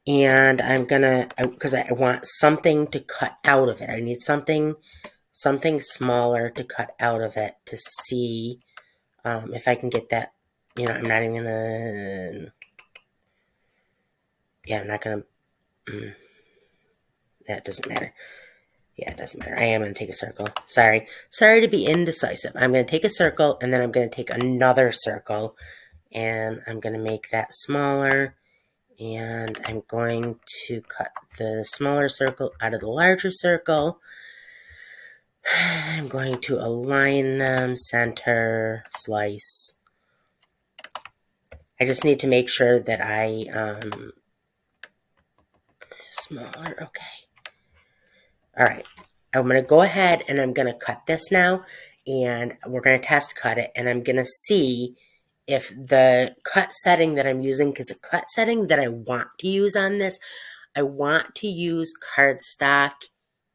and I'm going to, because I want something to cut out of it. I need something smaller to cut out of it to see if I can get that. You know, I'm not even going to, yeah, I'm not going to, that doesn't matter. Yeah, it doesn't matter. I am going to take a circle. Sorry to be indecisive. I'm going to take a circle, and then I'm going to take another circle, and I'm going to make that smaller, and I'm going to cut the smaller circle out of the larger circle. I'm going to align them, center, slice. I just need to make sure that I, smaller, okay. All right, I'm going to go ahead and I'm going to cut this now, and we're going to test cut it, and I'm going to see if the cut setting that I'm using, because the cut setting that I want to use on this, I want to use cardstock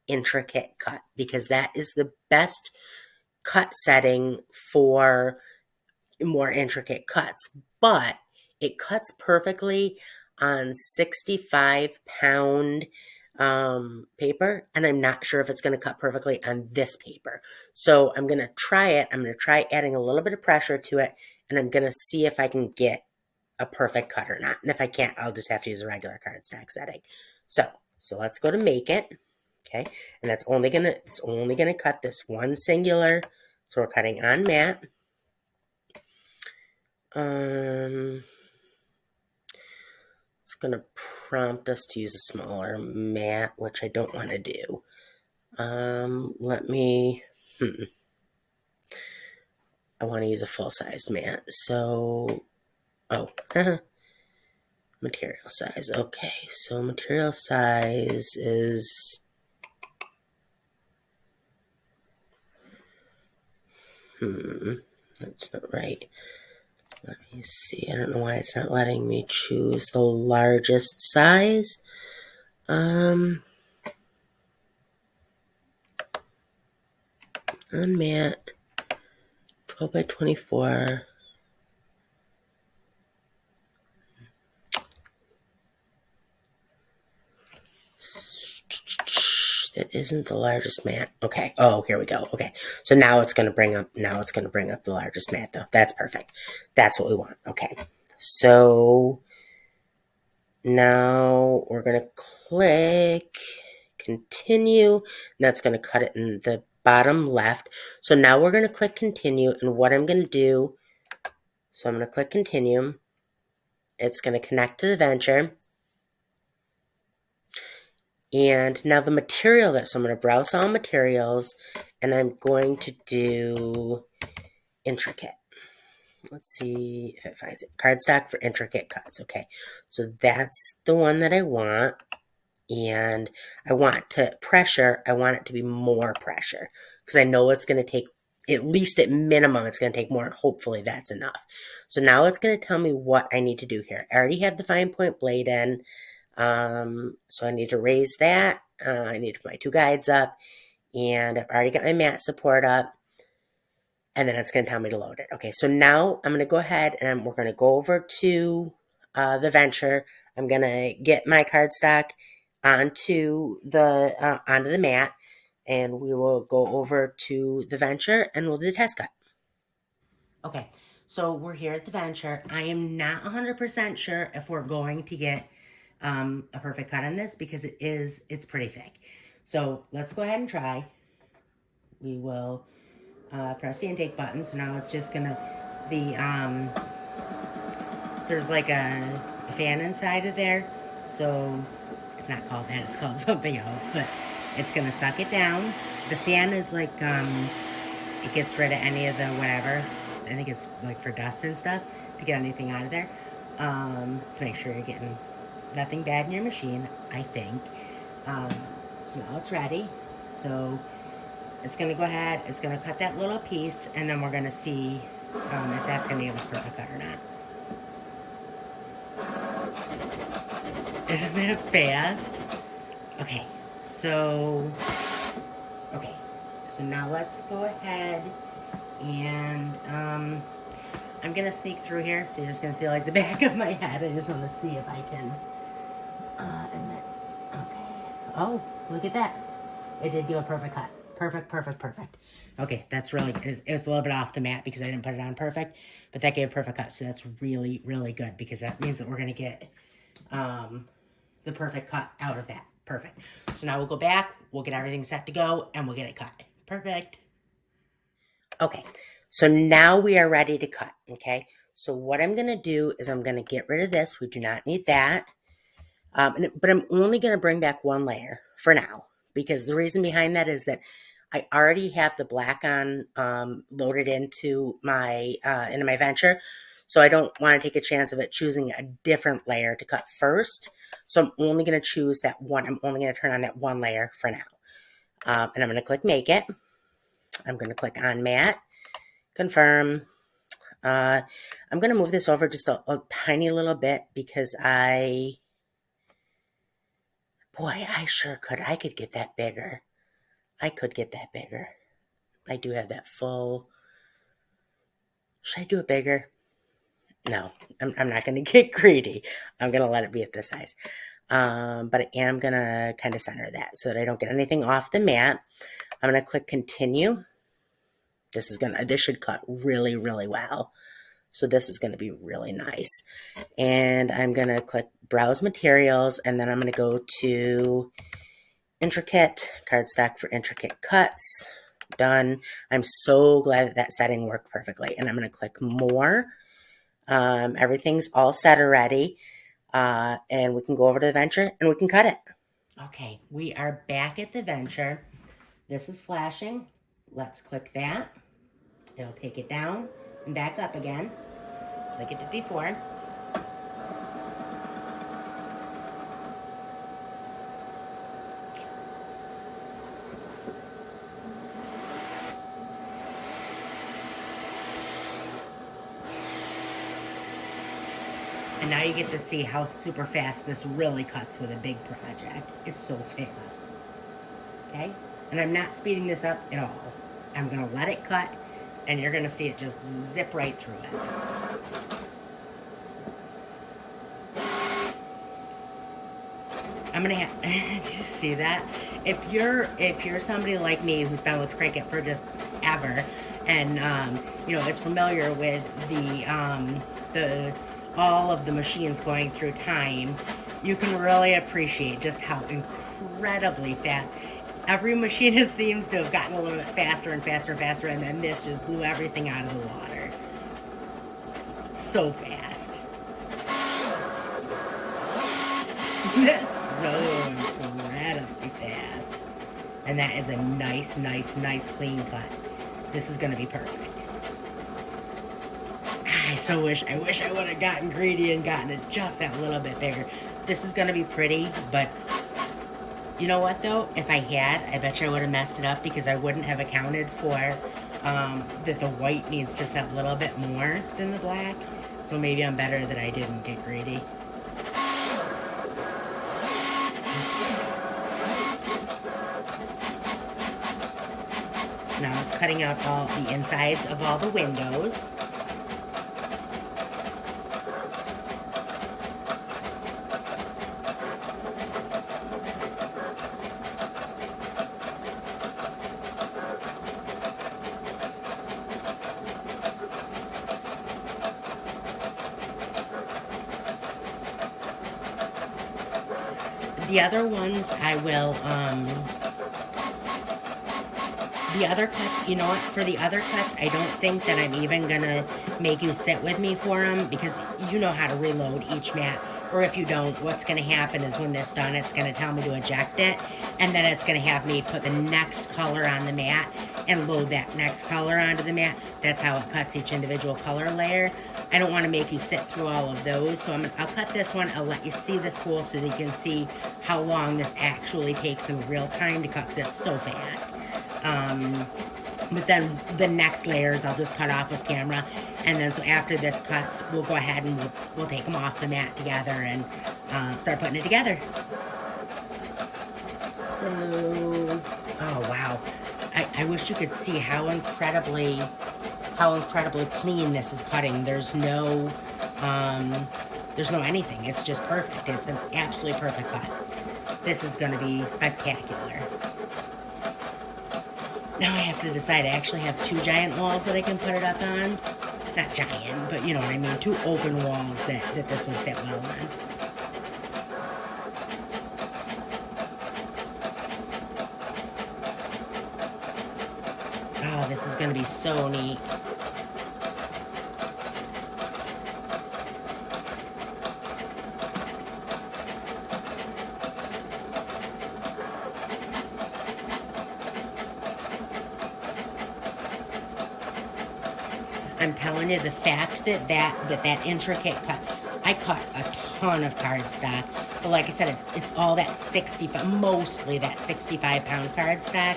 intricate cut, because that is the best cut setting for more intricate cuts, but it cuts perfectly on 65-pound paper, and I'm not sure if it's going to cut perfectly on this paper. So I'm going to try it. I'm going to try adding a little bit of pressure to it, and I'm going to see if I can get a perfect cut or not. And if I can't, I'll just have to use a regular cardstock setting. So let's go to make it. Okay, and it's only gonna cut this one singular. So we're cutting on matte. It's going to prompt us to use a smaller mat, which I don't want to do. Let me, I want to use a full-sized mat. So, material size. Okay, so material size is, that's not right. Let me see. I don't know why it's not letting me choose the largest size. On mat, 12 by 24. That isn't the largest mat. Okay. Oh, here we go. Okay. So now it's going to bring up the largest mat though. That's perfect. That's what we want. Okay. So now we're going to click continue, and that's going to cut it in the bottom left. So now we're going to click continue, and what I'm going to do, so I'm going to click continue. It's going to connect to the venture. And now the material so I'm going to browse all materials, and I'm going to do intricate. Let's see if it finds it. Cardstock for intricate cuts. Okay, so that's the one that I want. And I want it to be more pressure, because I know it's going to take, at least at minimum, it's going to take more, and hopefully that's enough. So now it's going to tell me what I need to do here. I already have the fine point blade in. So I need to raise that. I need to put my two guides up, and I've already got my mat support up, and then it's going to tell me to load it. Okay, so now I'm going to go ahead and we're going to go over to the venture. I'm going to get my cardstock onto the mat, and we will go over to the venture and we'll do the test cut. Okay, so we're here at the venture. I am not 100% sure if we're going to get a perfect cut on this, because it's pretty thick. So let's go ahead and try. We will press the intake button. So now it's just gonna, there's like a the fan inside of there. So it's not called that, it's called something else, but it's gonna suck it down. The fan is like, it gets rid of any of the whatever. I think it's like for dust and stuff, to get anything out of there. To make sure you're getting nothing bad in your machine, I think. So now it's ready. So it's gonna go ahead, it's gonna cut that little piece, and then we're gonna see if that's gonna give us perfect cut or not. Isn't that fast? Okay, so now let's go ahead and I'm gonna sneak through here, so you're just gonna see like the back of my head. I just want to see if I can. Okay. Oh, look at that! It did give a perfect cut. Perfect. Okay, that's really good. It's a little bit off the mat because I didn't put it on perfect, but that gave a perfect cut. So that's really good because that means that we're gonna get the perfect cut out of that. Perfect. So now we'll go back. We'll get everything set to go, and we'll get it cut. Perfect. Okay, so now we are ready to cut, okay? So what I'm going to do is I'm going to get rid of this. We do not need that. But I'm only going to bring back one layer for now, because the reason behind that is that I already have the black on loaded into my venture, so I don't want to take a chance of it choosing a different layer to cut first. So I'm only going to choose that one. I'm only going to turn on that one layer for now. And I'm going to click Make It. I'm going to click on Matte, Confirm. I'm going to move this over just a tiny little bit because I sure could. I could get that bigger. I could get that bigger. I do have that full. Should I do it bigger? No, I'm not going to get greedy. I'm going to let it be at this size. But I am going to kind of center that so that I don't get anything off the mat. I'm going to click Continue. This should cut really well. So this is going to be really nice. And I'm going to click Browse Materials, and then I'm going to go to Intricate, Cardstock for Intricate Cuts. Done. I'm so glad that setting worked perfectly. And I'm going to click More. Everything's all set already. And we can go over to the venture and we can cut it. Okay, we are back at the venture. This is flashing. Let's click that. It'll take it down and back up again, just like it did before. And now you get to see how super fast this really cuts with a big project. It's so fast. Okay? And I'm not speeding this up at all. I'm going to let it cut, and you're going to see it just zip right through it. I'm going to have, do you see that? If you're somebody like me who's been with Cricut for just ever, and, is familiar with the all of the machines going through time, you can really appreciate just how incredibly fast. Every machine seems to have gotten a little bit faster and faster, and then this just blew everything out of the water. So fast. That's so incredibly fast. And that is a nice, clean cut. This is going to be perfect. I wish I would have gotten greedy and gotten it just that little bit bigger. This is going to be pretty, but you know what, though? If I had, I bet you I would have messed it up because I wouldn't have accounted for that the white needs just that little bit more than the black. So maybe I'm better that I didn't get greedy. So now it's cutting out all the insides of all the windows. The other ones I will, the other cuts, you know what, for the other cuts, I don't think that I'm even gonna make you sit with me for them because you know how to reload each mat or if you don't, what's going to happen is when this is done, it's going to tell me to eject it, and then it's going to have me put the next color on the mat and load that next color onto the mat. That's how it cuts each individual color layer. I don't want to make you sit through all of those, so I'll cut this one. I'll let you see the spool so that you can see how long this actually takes in real time to cut, because it's so fast. But then the next layers I'll just cut off of camera, and then so after this cuts, we'll go ahead and we'll take them off the mat together and start putting it together. So, oh wow, I wish you could see how incredibly clean this is cutting. There's no anything. It's just perfect. It's an absolutely perfect cut. This is going to be spectacular. Now I have to decide. I actually have 2 giant walls that I can put it up on. Not giant, but you know what I mean. 2 open walls that this would fit well on. Oh, this is going to be so neat. I'm telling you, the fact that intricate cut, I cut a ton of cardstock, but like I said, it's all that 65, mostly that 65-pound cardstock,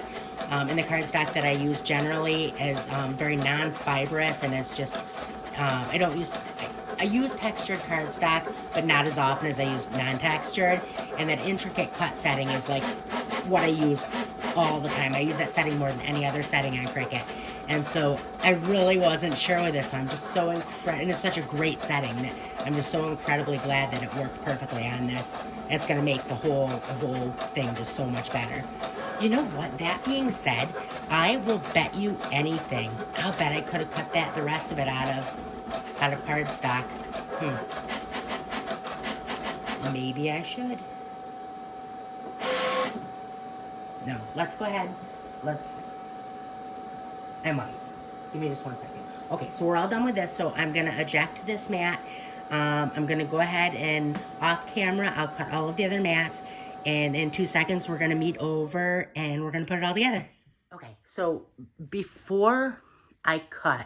and the cardstock that I use generally is very non-fibrous, and it's just, I use textured cardstock, but not as often as I use non-textured, and that intricate cut setting is like what I use all the time. I use that setting more than any other setting on Cricut. And so I really wasn't sure with this one. I'm just so incredible, and it's such a great setting that I'm just so incredibly glad that it worked perfectly on this. It's going to make the whole thing just so much better. You know what? That being said, I will bet you anything. I'll bet I could have cut the rest of it out of cardstock. Maybe I should. No, let's go ahead. I might. Give me just 1 second. Okay, so we're all done with this, so I'm going to eject this mat. I'm going to go ahead and off camera, I'll cut all of the other mats, and in 2 seconds, we're going to meet over and we're going to put it all together. Okay, so before I cut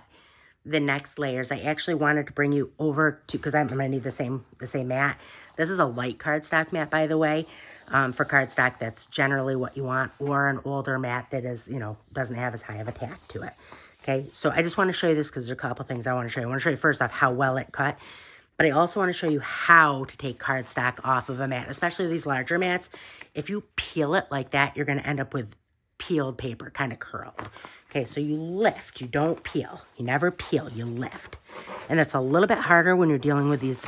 the next layers, I actually wanted to bring you over to, because I'm going to need the same mat. This is a light cardstock mat, by the way. For cardstock, that's generally what you want, or an older mat that is, doesn't have as high of a tack to it. Okay, so I just want to show you this because there's a couple things I want to show you. I want to show you first off how well it cut, but I also want to show you how to take cardstock off of a mat, especially these larger mats. If you peel it like that, you're going to end up with peeled paper, kind of curled. Okay, so you lift, you don't peel. You never peel, you lift. And that's a little bit harder when you're dealing with these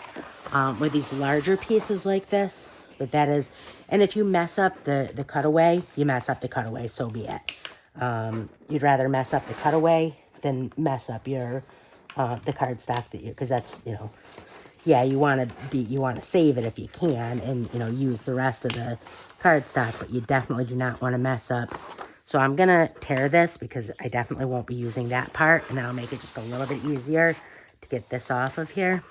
larger pieces like this. But that is, and if you mess up the cutaway, you mess up the cutaway, so be it. You'd rather mess up the cutaway than mess up your the cardstock because that's, yeah, you want to save it if you can and, use the rest of the cardstock, but you definitely do not want to mess up. So I'm going to tear this because I definitely won't be using that part, and then I'll make it just a little bit easier to get this off of here.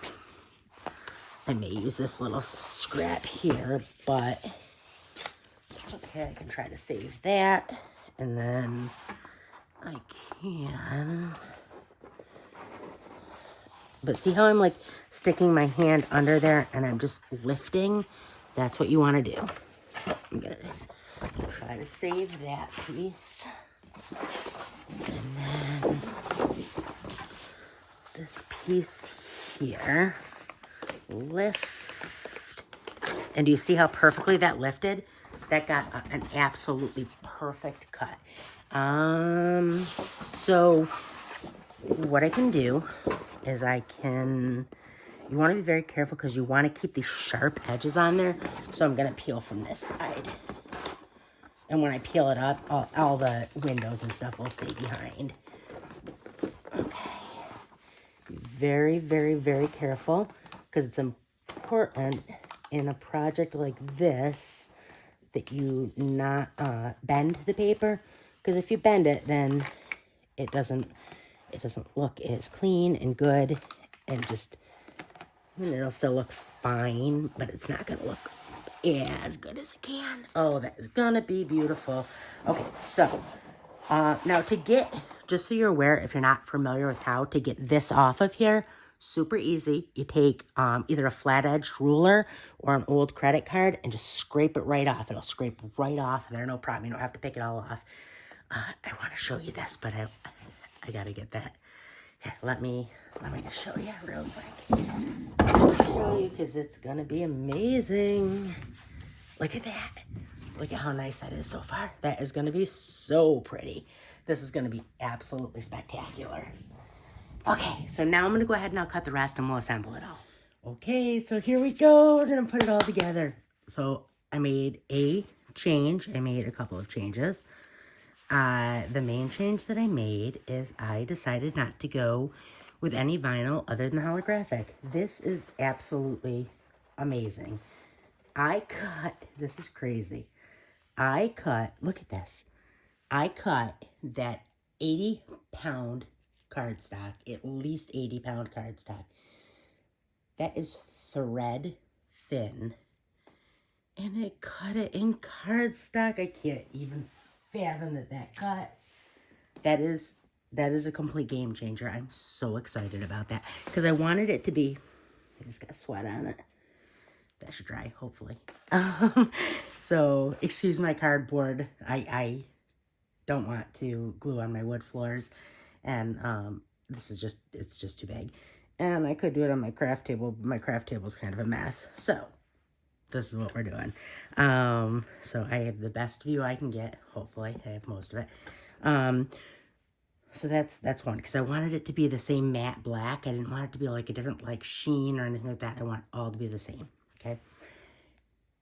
I may use this little scrap here, but it's okay. I can try to save that. And then I can. But see how I'm like sticking my hand under there and I'm just lifting? That's what you want to do. So I'm going to try to save that piece. And then this piece here. Lift. And do you see how perfectly that lifted? That got an absolutely perfect cut. So what I can do is you want to be very careful because you want to keep these sharp edges on there. So I'm going to peel from this side. And when I peel it up, all the windows and stuff will stay behind. Okay. Be very, very, very careful. Because it's important in a project like this that you not bend the paper. Because if you bend it, then it doesn't look as clean and good and just And it'll still look fine, but it's not going to look as good as it can. Oh, that is going to be beautiful. Okay, so now to get, just so you're aware, if you're not familiar with how to get this off of here, super easy. You take either a flat-edged ruler or an old credit card and just scrape it right off. It'll scrape right off there, no problem. You don't have to pick it all off. I want to show you this, but I got to get that. Here, let me just show you real quick. Show you because it's going to be amazing. Look at that. Look at how nice that is so far. That is going to be so pretty. This is going to be absolutely spectacular. Okay, so now I'm going to go ahead and I'll cut the rest and we'll assemble it all. Okay, so here we go. We're going to put it all together. So I made a change. I made a couple of changes. The main change that I made is I decided not to go with any vinyl other than holographic. This is absolutely amazing. This is crazy. Look at this. I cut that 80-pound cardstock, at least 80-pound cardstock. That is thread thin. And I cut it in cardstock. I can't even fathom that cut. That is a complete game changer. I'm so excited about that. Because I wanted it to be, I just got sweat on it. That should dry, hopefully. So, excuse my cardboard. I don't want to glue on my wood floors. And it's just too big. And I could do it on my craft table, but my craft table is kind of a mess. So, this is what we're doing. So I have the best view I can get. Hopefully, I have most of it. So that's one, because I wanted it to be the same matte black. I didn't want it to be like a different like sheen or anything like that. I want it all to be the same. Okay.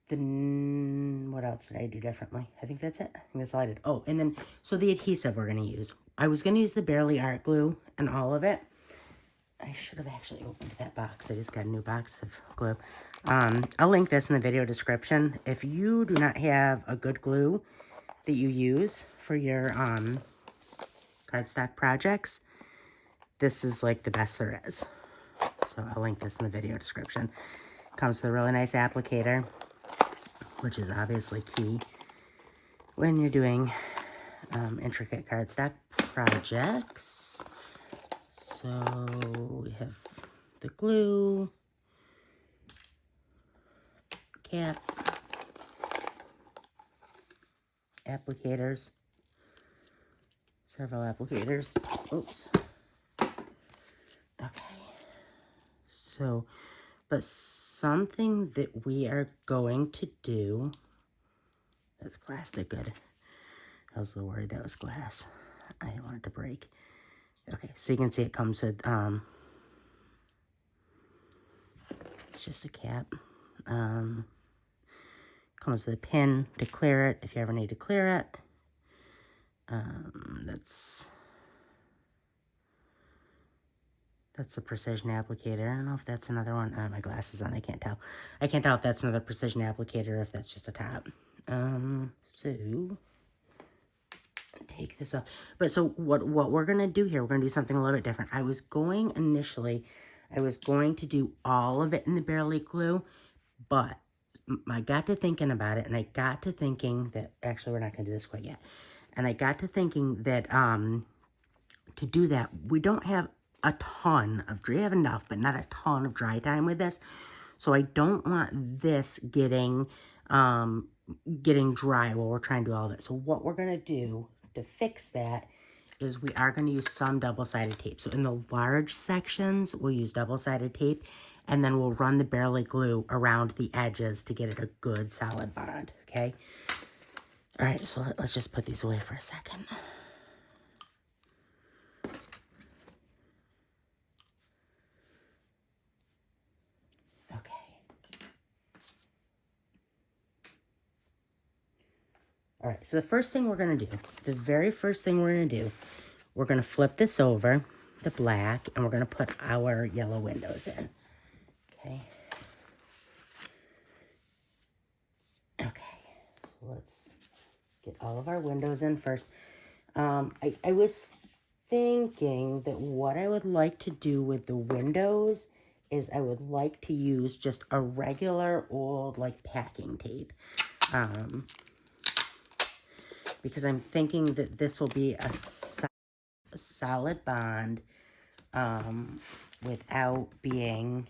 Then what else did I do differently? I think that's it. I think that's all I did. Oh, and then so the adhesive we're gonna use. I was gonna use the Barely Art glue and all of it. I should have actually opened that box. I just got a new box of glue. I'll link this in the video description. If you do not have a good glue that you use for your cardstock projects, this is like the best there is. So I'll link this in the video description. Comes with a really nice applicator, which is obviously key when you're doing intricate cardstock projects. So we have the glue, cap, applicators, several applicators. Oops. Okay. So, but something that we are going to do, that's plastic, good. I was a little worried that was glass. I didn't want it to break. Okay, so you can see it comes with, it's just a cap. Comes with a pin to clear it if you ever need to clear it. That's a precision applicator. I don't know if that's another one. My glasses on, I can't tell. I can't tell if that's another precision applicator or if that's just a top. So take this off. But so what we're gonna do here, we're gonna do something a little bit different. I was going to do all of it in the Barely glue, but I got to thinking about it, and I got to thinking that, actually, we're not going to do this quite yet. And I got to thinking that to do that, we don't have a ton of, we have enough, but not a ton of dry time with this. So I don't want this getting dry while we're trying to do all of it. So what we're going to do to fix that is we are going to use some double-sided tape. So in the large sections, we'll use double-sided tape, and then we'll run the Barely glue around the edges to get it a good solid bond, okay? All right, so let's just put these away for a second. Okay. All right, so the first thing we're going to do, the very first thing we're going to do, we're going to flip this over, the black, and we're going to put our yellow windows in. Okay. Okay, so let's get all of our windows in first. I was thinking that what I would like to do with the windows is I would like to use just a regular old like packing tape. Because I'm thinking that this will be a solid bond without being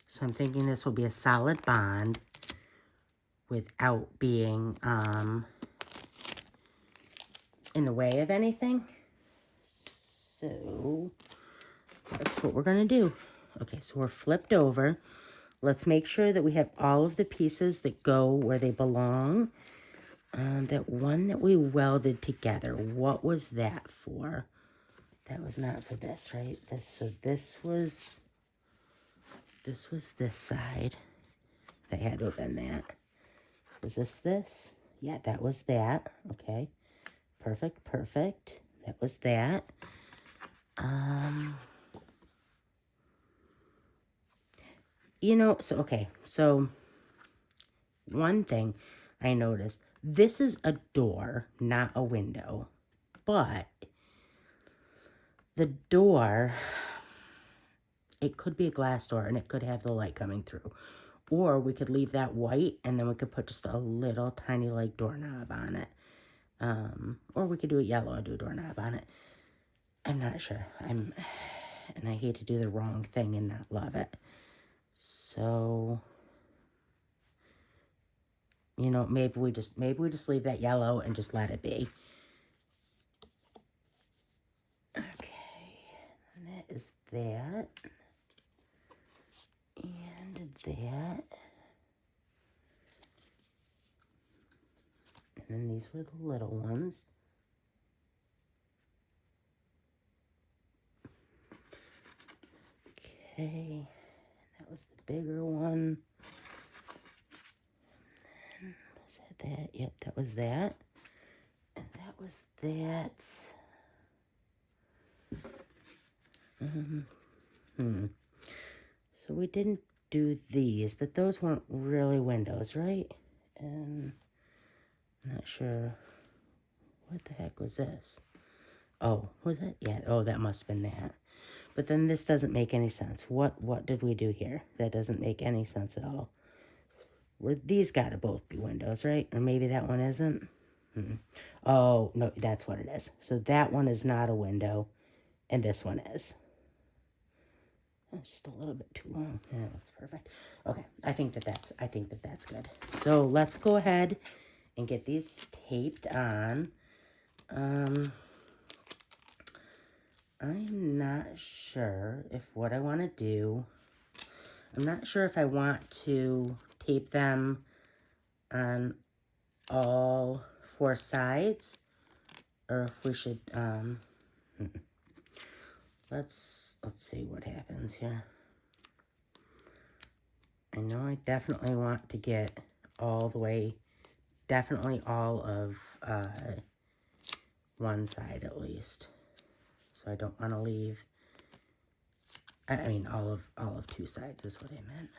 so I'm thinking this will be a solid bond without being in the way of anything. So that's what we're gonna do. Okay, so we're flipped over. Let's make sure that we have all of the pieces that go where they belong. That one that we welded together, what was that for? That was not for this, right? So this was this side. That had to have been that. Was this? Yeah, that was that. Okay. Perfect, perfect. That was that. You know, so, okay. So, one thing I noticed. This is a door, not a window. But, the door, it could be a glass door, and it could have the light coming through. Or we could leave that white, and then we could put just a little tiny, like, doorknob on it. Or we could do it yellow and do a doorknob on it. I'm not sure. And I hate to do the wrong thing and not love it. So, you know, maybe we just leave that yellow and just let it be. Okay, and that is that. And that. And then these were the little ones. Okay, that was the bigger one. And was that? Yep, that was that. And that was that. So we didn't do these, but those weren't really windows, right? And I'm not sure. What the heck was this? Oh, was that? Yeah, oh, that must have been that. But then this doesn't make any sense. What did we do here? That doesn't make any sense at all. These got to both be windows, right? Or maybe that one isn't? Oh, no, that's what it is. So that one is not a window, and this one is. That's just a little bit too long. Yeah, that's perfect. Okay, I think that that's good. So let's go ahead and get these taped on. I'm not sure if what I want to do. I'm not sure if I want to tape them on all four sides, or if we should. Let's see what happens here. I know I definitely want to get all the way, definitely all of one side at least. So I don't want to leave. I mean, all of two sides is what I meant.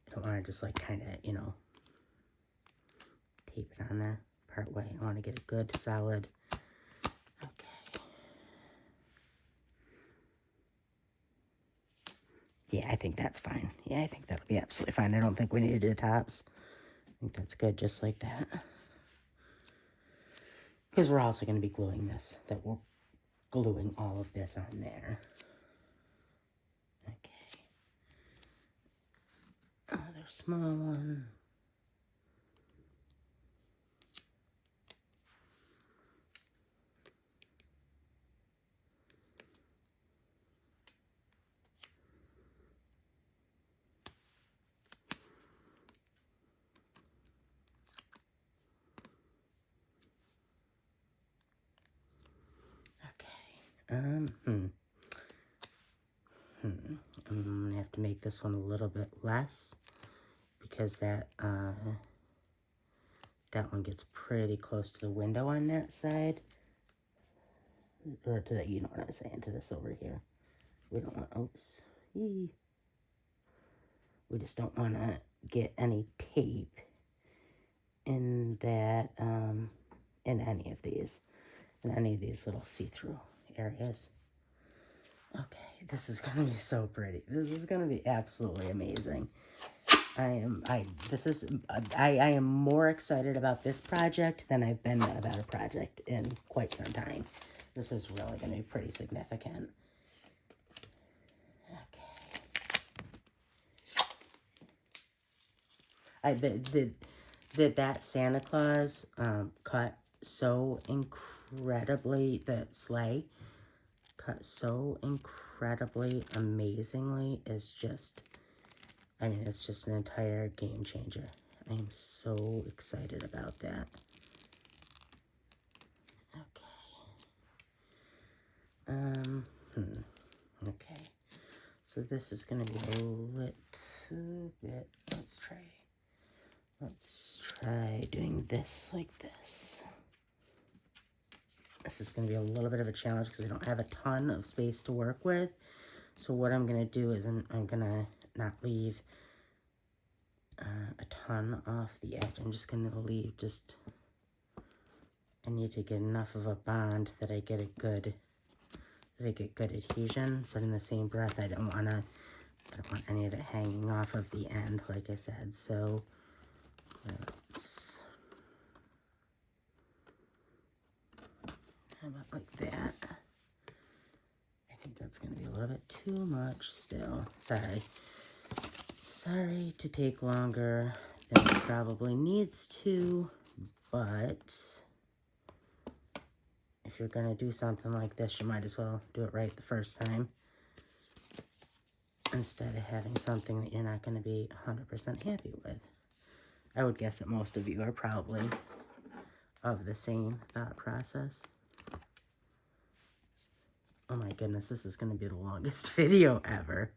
I don't want to just like kind of, you know, tape it on there part way. I want to get a good solid. Okay. Yeah, I think that's fine. Yeah, I think that'll be absolutely fine. I don't think we need to do the tops. I think that's good just like that. Because we're also going to be gluing this. That we're gluing all of this on there. Okay. Another small one. I'm going to have to make this one a little bit less because that one gets pretty close to the window on that side. Or to the, you know what I'm saying, to this over here. We don't want, oops. We just don't want to get any tape in that in any of these little see-through areas. Okay, this is gonna be so pretty. This is gonna be absolutely amazing. I am more excited about this project than I've been about a project in quite some time. This is really gonna be pretty significant. Okay. That Santa Claus cut so incredibly, the sleigh cut so incredibly amazingly is just, I mean, it's just an entire game changer. I am so excited about that. Okay. Okay. So this is going to be a little bit, let's try doing this like this. This is going to be a little bit of a challenge because I don't have a ton of space to work with. So what I'm going to do is I'm going to not leave a ton off the edge. I'm just going to leave just, I need to get enough of a bond that I get good adhesion, but in the same breath, I don't want any of it hanging off of the end, like I said. So let's, how about like that? I think that's going to be a little bit too much still. Sorry to take longer than it probably needs to, but if you're going to do something like this, you might as well do it right the first time, instead of having something that you're not going to be 100% happy with. I would guess that most of you are probably of the same thought process. Oh my goodness, this is going to be the longest video ever.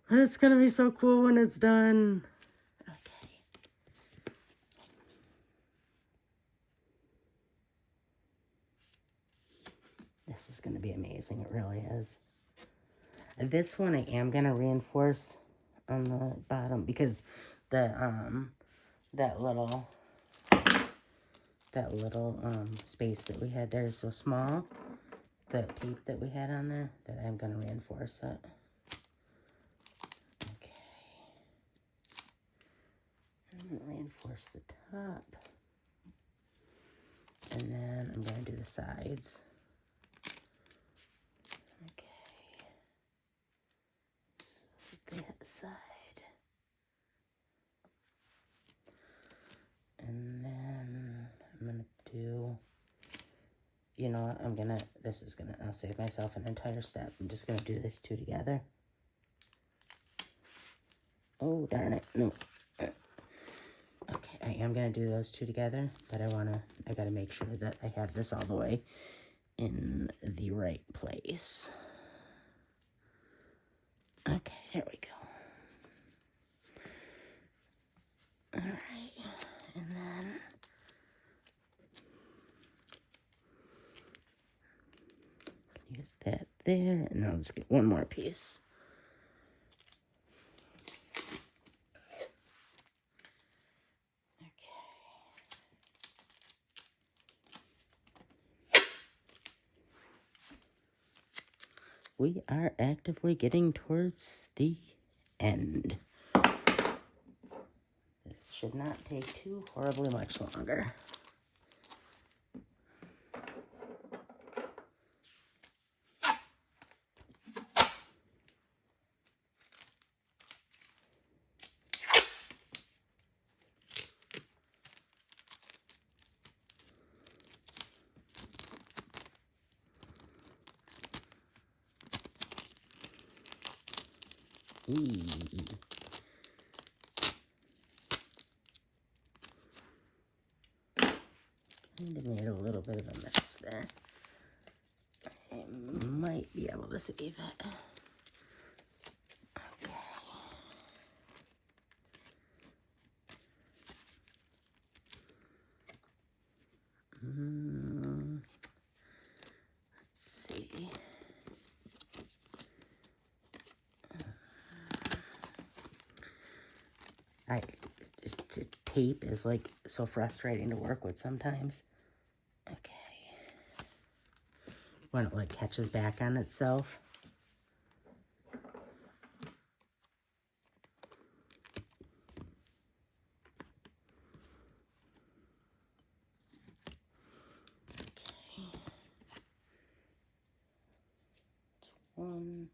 But it's going to be so cool when it's done. Okay. This is going to be amazing. It really is. This one I am going to reinforce on the bottom because the that little space that we had there is so small. The tape that we had on there, that I'm going to reinforce it. Okay. I'm going to reinforce the top. And then I'm going to do the sides. Okay. So that side. And then I'm going to do, you know what, I'll save myself an entire step. I'm just going to do these two together. Oh, darn it. No. Okay, I am going to do those two together, but I got to make sure that I have this all the way in the right place. Okay, there we go. All right, and then use that there, and I'll just get one more piece. We are actively getting towards the end. This should not take too horribly much longer. Kind of made a little bit of a mess there. I might be able to save it. Okay. Let's see. Tape is like so frustrating to work with sometimes. when it like catches back on itself. Okay. That's one.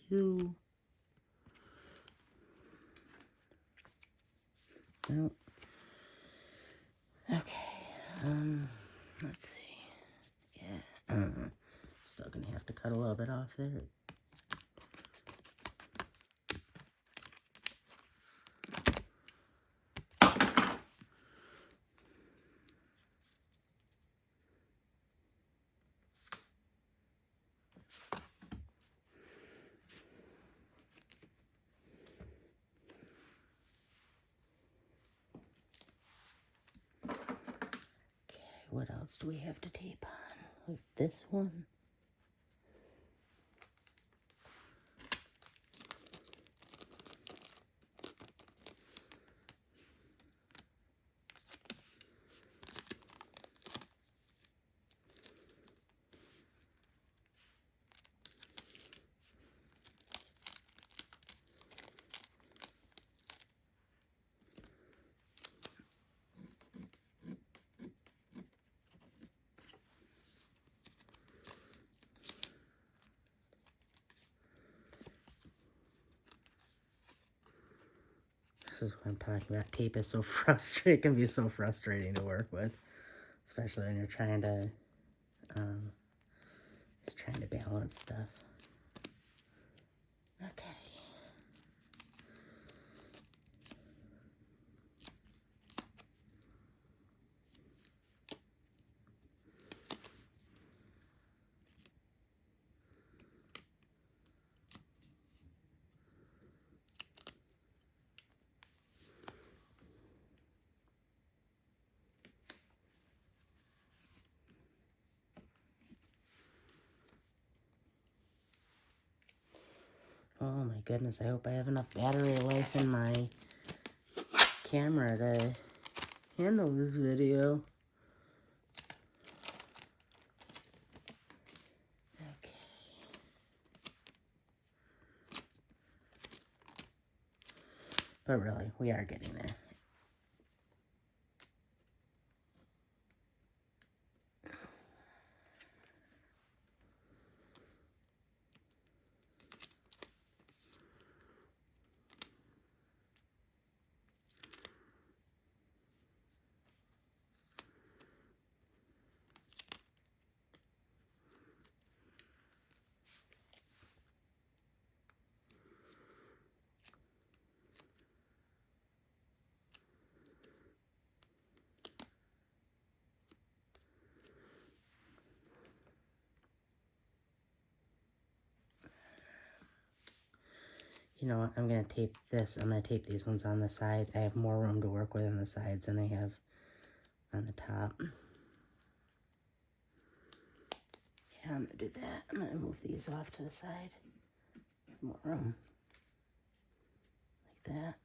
Two. Nope. Okay. Let's see. Yeah. Still gonna have to cut a little bit off there. What else do we have to tape on? Like this one. This is what I'm talking about. Tape is so frustrating. It can be so frustrating to work with, especially when you're trying to, just trying to balance stuff. Okay. Oh my goodness, I hope I have enough battery life in my camera to handle this video. Okay. But really, we are getting there. You know what, I'm going to tape this. I'm going to tape these ones on the side. I have more room to work with on the sides than I have on the top. Yeah, I'm going to do that. I'm going to move these off to the side. More room. Like that.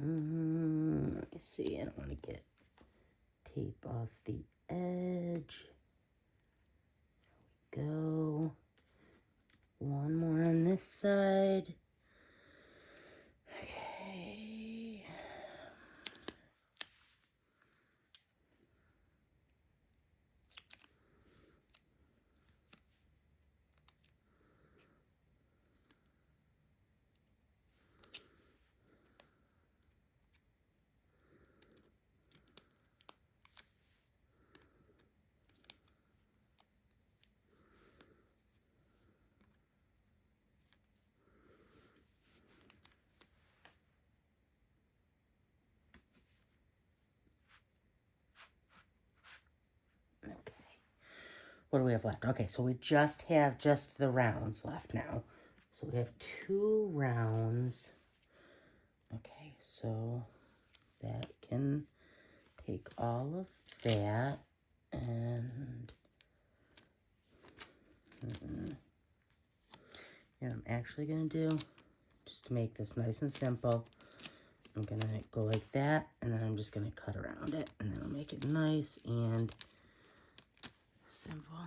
Let me see, I don't want to get tape off the edge. There we go. this side. Okay. What do we have left? Okay, so we just have the rounds left now. So we have 2 rounds. Okay, so that can take all of that and I'm actually going to do, just to make this nice and simple, I'm going to go like that, and then I'm just going to cut around it, and then I'll make it nice and simple.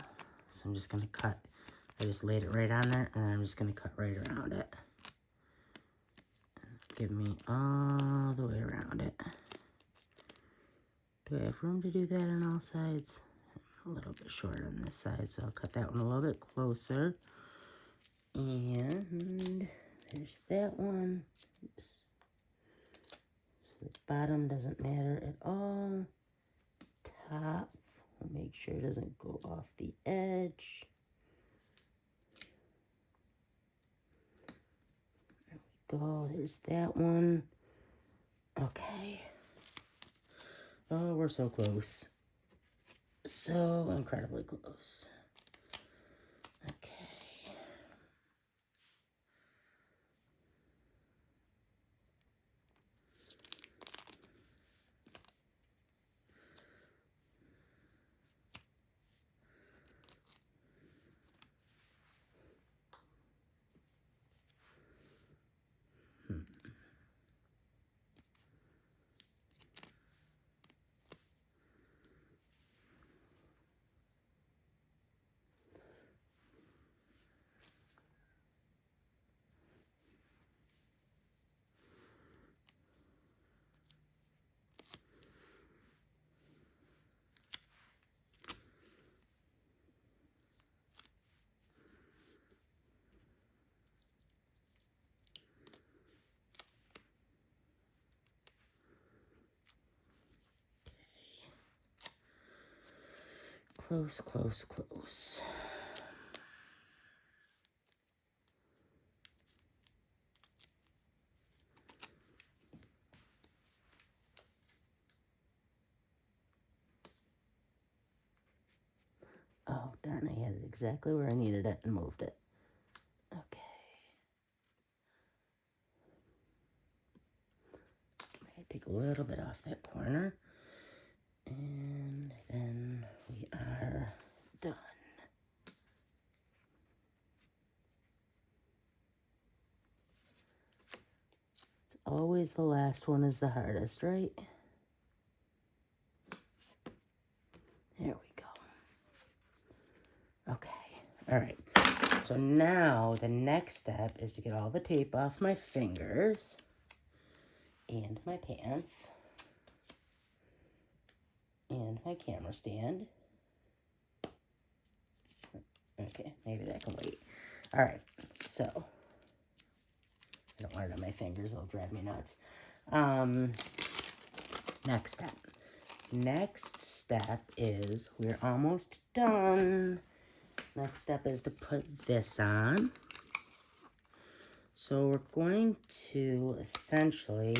So I'm just going to cut. I just laid it right on there, and then I'm just going to cut right around it. Give me all the way around it. Do I have room to do that on all sides? A little bit short on this side, so I'll cut that one a little bit closer. And there's that one. Oops. So the bottom doesn't matter at all. Top, we'll make sure it doesn't go off the edge. There we go, there's that one. Okay. Oh, we're so close. So incredibly close. Okay. Close, close, close. Oh, darn, I had it exactly where I needed it and moved it. Okay. Take a little bit off that corner. And then we are done. It's always the last one is the hardest, right? There we go. Okay. All right. So now the next step is to get all the tape off my fingers and my pants and my camera stand. Okay, maybe that can wait. All right, so I don't want it on my fingers, it'll drive me nuts. Next step. Next step is, we're almost done. Next step is to put this on. So we're going to essentially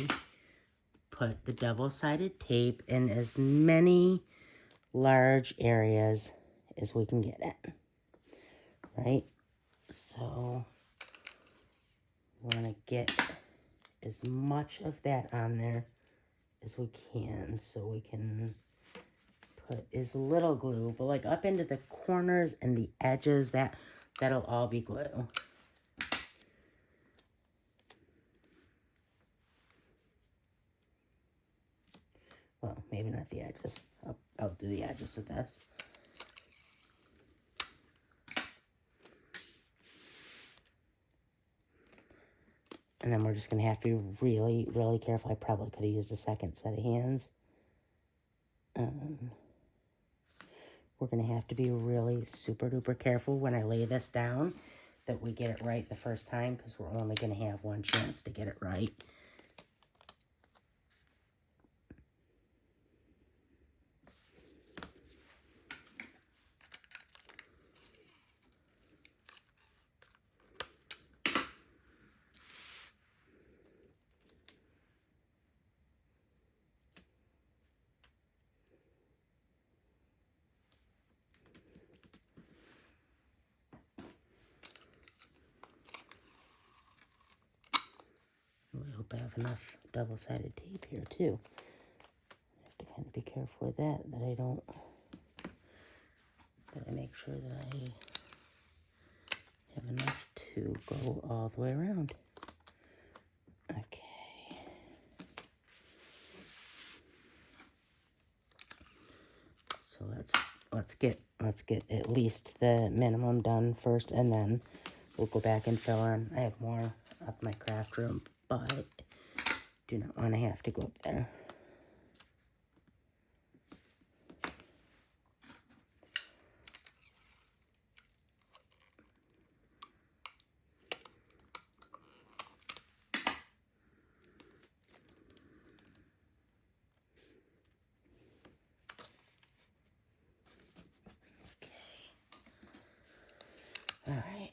put the double-sided tape in as many large areas as we can get it, right? So we're going to get as much of that on there as we can, so we can put as little glue, but like up into the corners and the edges, that'll all be glue. Well, maybe not the edges. I'll do the edges with this. And then we're just going to have to be really, really careful. I probably could have used a second set of hands. We're going to have to be really super duper careful when I lay this down that we get it right the first time, because we're only going to have one chance to get it right. I hope I have enough double-sided tape here too. I have to kind of be careful with that I make sure that I have enough to go all the way around. Okay. So let's get at least the minimum done first, and then we'll go back and fill in. I have more up my craft room, but do not want to have to go up there. All right.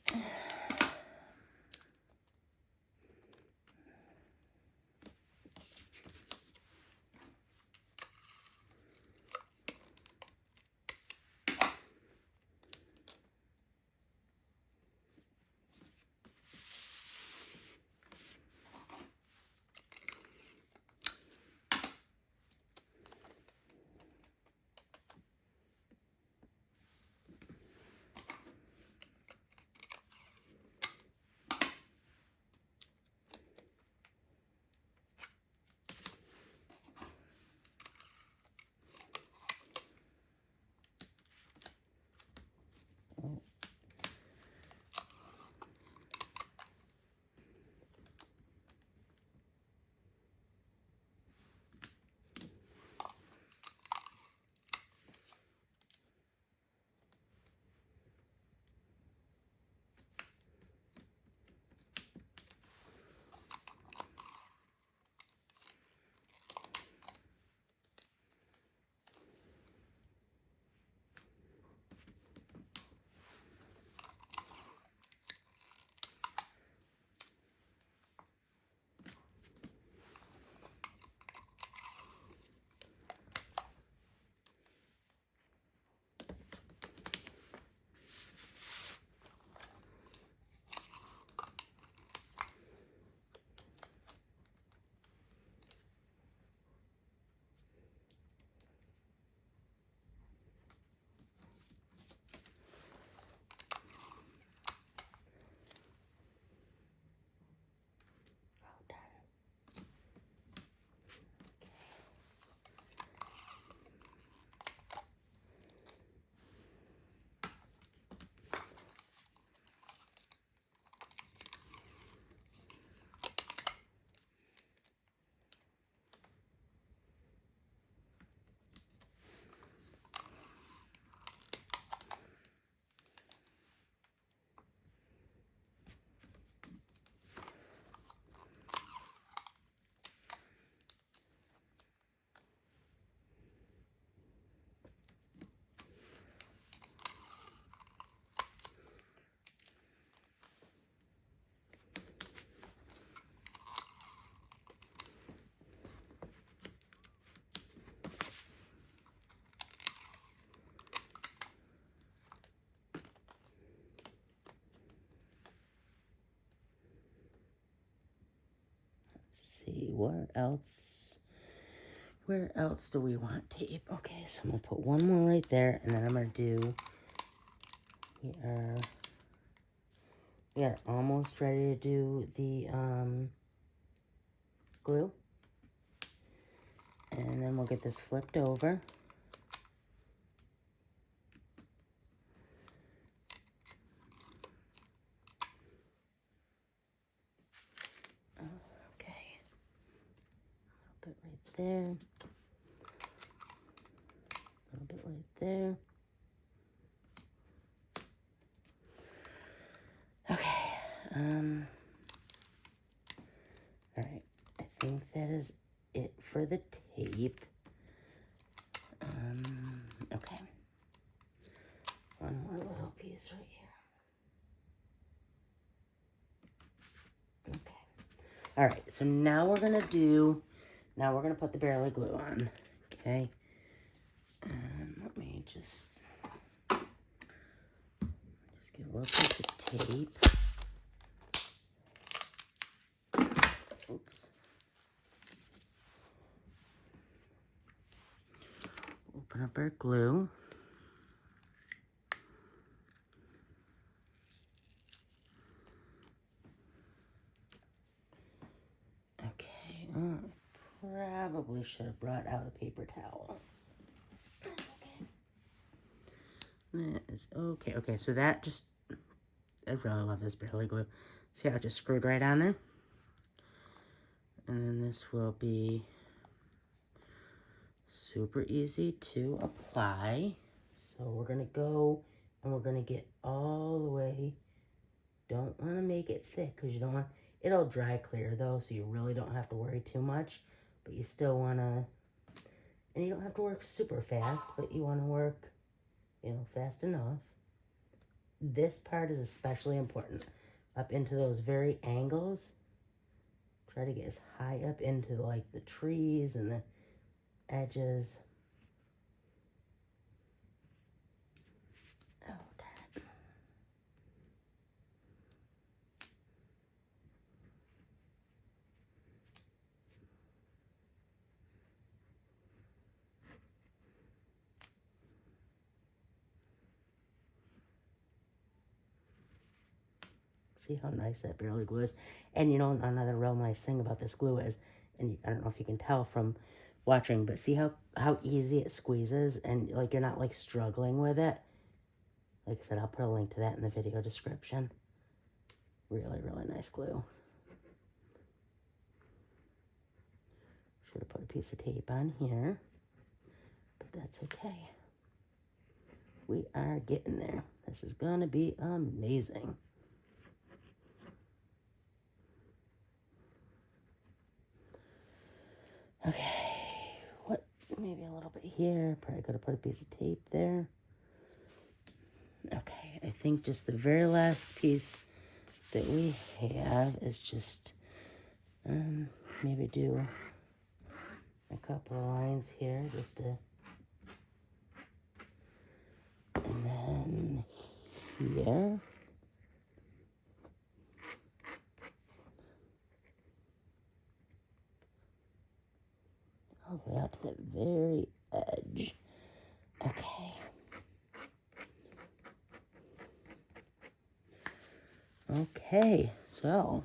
See, where else do we want tape? Okay, so I'm gonna put one more right there, and then I'm gonna do, we are almost ready to do the glue, and then we'll get this flipped over. there. A little bit right there. Okay. All right. I think that is it for the tape. Okay. One more little piece right here. Okay. All right. So now we're gonna put the Barely Glue on. Okay. Let me just get a little piece of tape. Oops. Open up our glue. Okay. Probably should have brought out a paper towel. That's okay. That is okay. Okay, so that just, I really love this Barely Glue. See how it just screwed right on there? And then this will be super easy to apply. So we're going to go and we're going to get all the way. Don't want to make it thick because you don't want, it'll dry clear though, so you really don't have to worry too much. But you still want to, and you don't have to work super fast, but you want to work, you know, fast enough. This part is especially important. Up into those very angles. Try to get as high up into like the trees and the edges. Oh, darn. See how nice that Barely Glue is? And you know, another real nice thing about this glue is, and I don't know if you can tell from watching, but see how easy it squeezes and like you're not like struggling with it. Like I said, I'll put a link to that in the video description. Really, really nice glue. Should have put a piece of tape on here, but that's okay. We are getting there. This is gonna be amazing. Okay, what, maybe a little bit here. Probably could have put a piece of tape there. Okay, I think just the very last piece that we have is just, maybe do a couple of lines here just to, and then here. All the way out to the very edge. Okay. Okay, so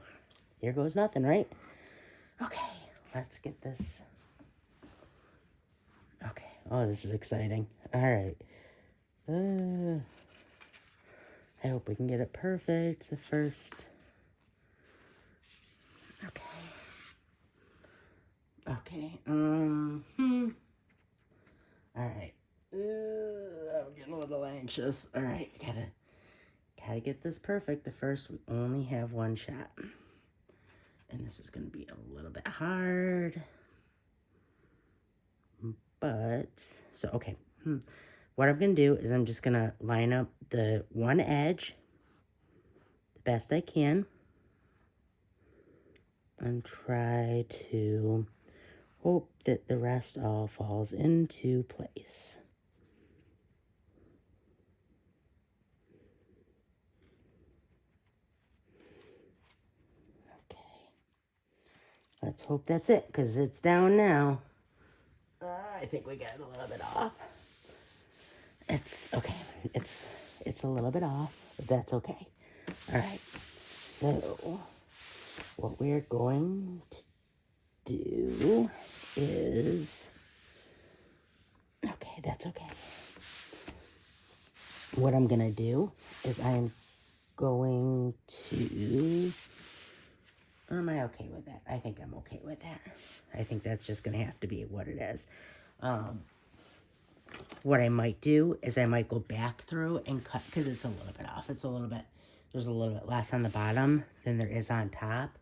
here goes nothing, right? Okay, let's get this. Okay, oh, this is exciting. All right. I hope we can get it perfect the first. Okay. Okay, all right. I'm getting a little anxious. All right, gotta get this perfect. The first, we only have one shot. And this is gonna be a little bit hard. But, so, okay. What I'm gonna do is I'm just gonna line up the one edge the best I can. And try to hope that the rest all falls into place. Okay. Let's hope that's it, because it's down now. I think we got it a little bit off. It's okay. It's a little bit off, but that's okay. All right. So what we're going to do is, okay, that's okay. What I'm gonna do is I'm going to Or am I okay with that? I think I'm okay with that. I think that's just going to have to be what it is. What I might do is I might go back through and cut, because it's a little bit off. It's a little bit, there's a little bit less on the bottom than there is on top.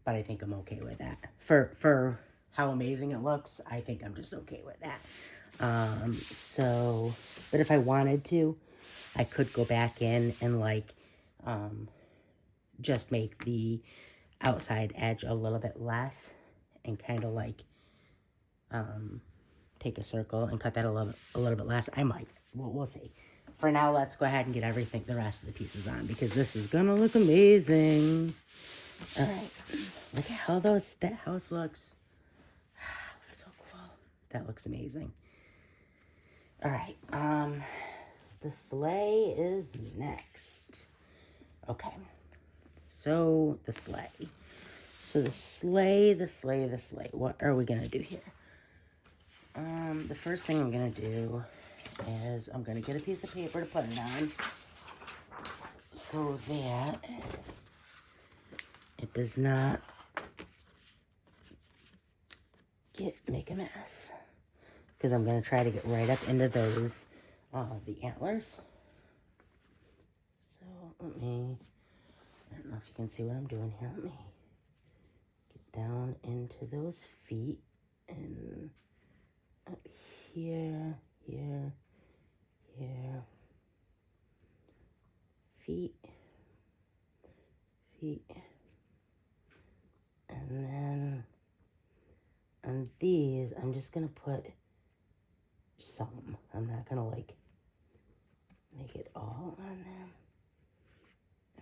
But I think I'm okay with that. For how amazing it looks, I think I'm just okay with that. But if I wanted to, I could go back in and like, just make the outside edge a little bit less and kind of like, take a circle and cut that a little bit less. I might. We'll see. For now, let's go ahead and get everything, the rest of the pieces on, because this is gonna look amazing. All right, look at how that house looks. That's so cool. That looks amazing. All right, the sleigh is next. Okay, so the sleigh. The sleigh. What are we gonna do here? The first thing I'm gonna do is I'm gonna get a piece of paper to put it on so that it does not make a mess. Because I'm gonna try to get right up into those, the antlers. So I don't know if you can see what I'm doing here. Let me get down into those feet and up here, here, feet, and then on these, I'm just gonna put some. I'm not gonna like make it all on them.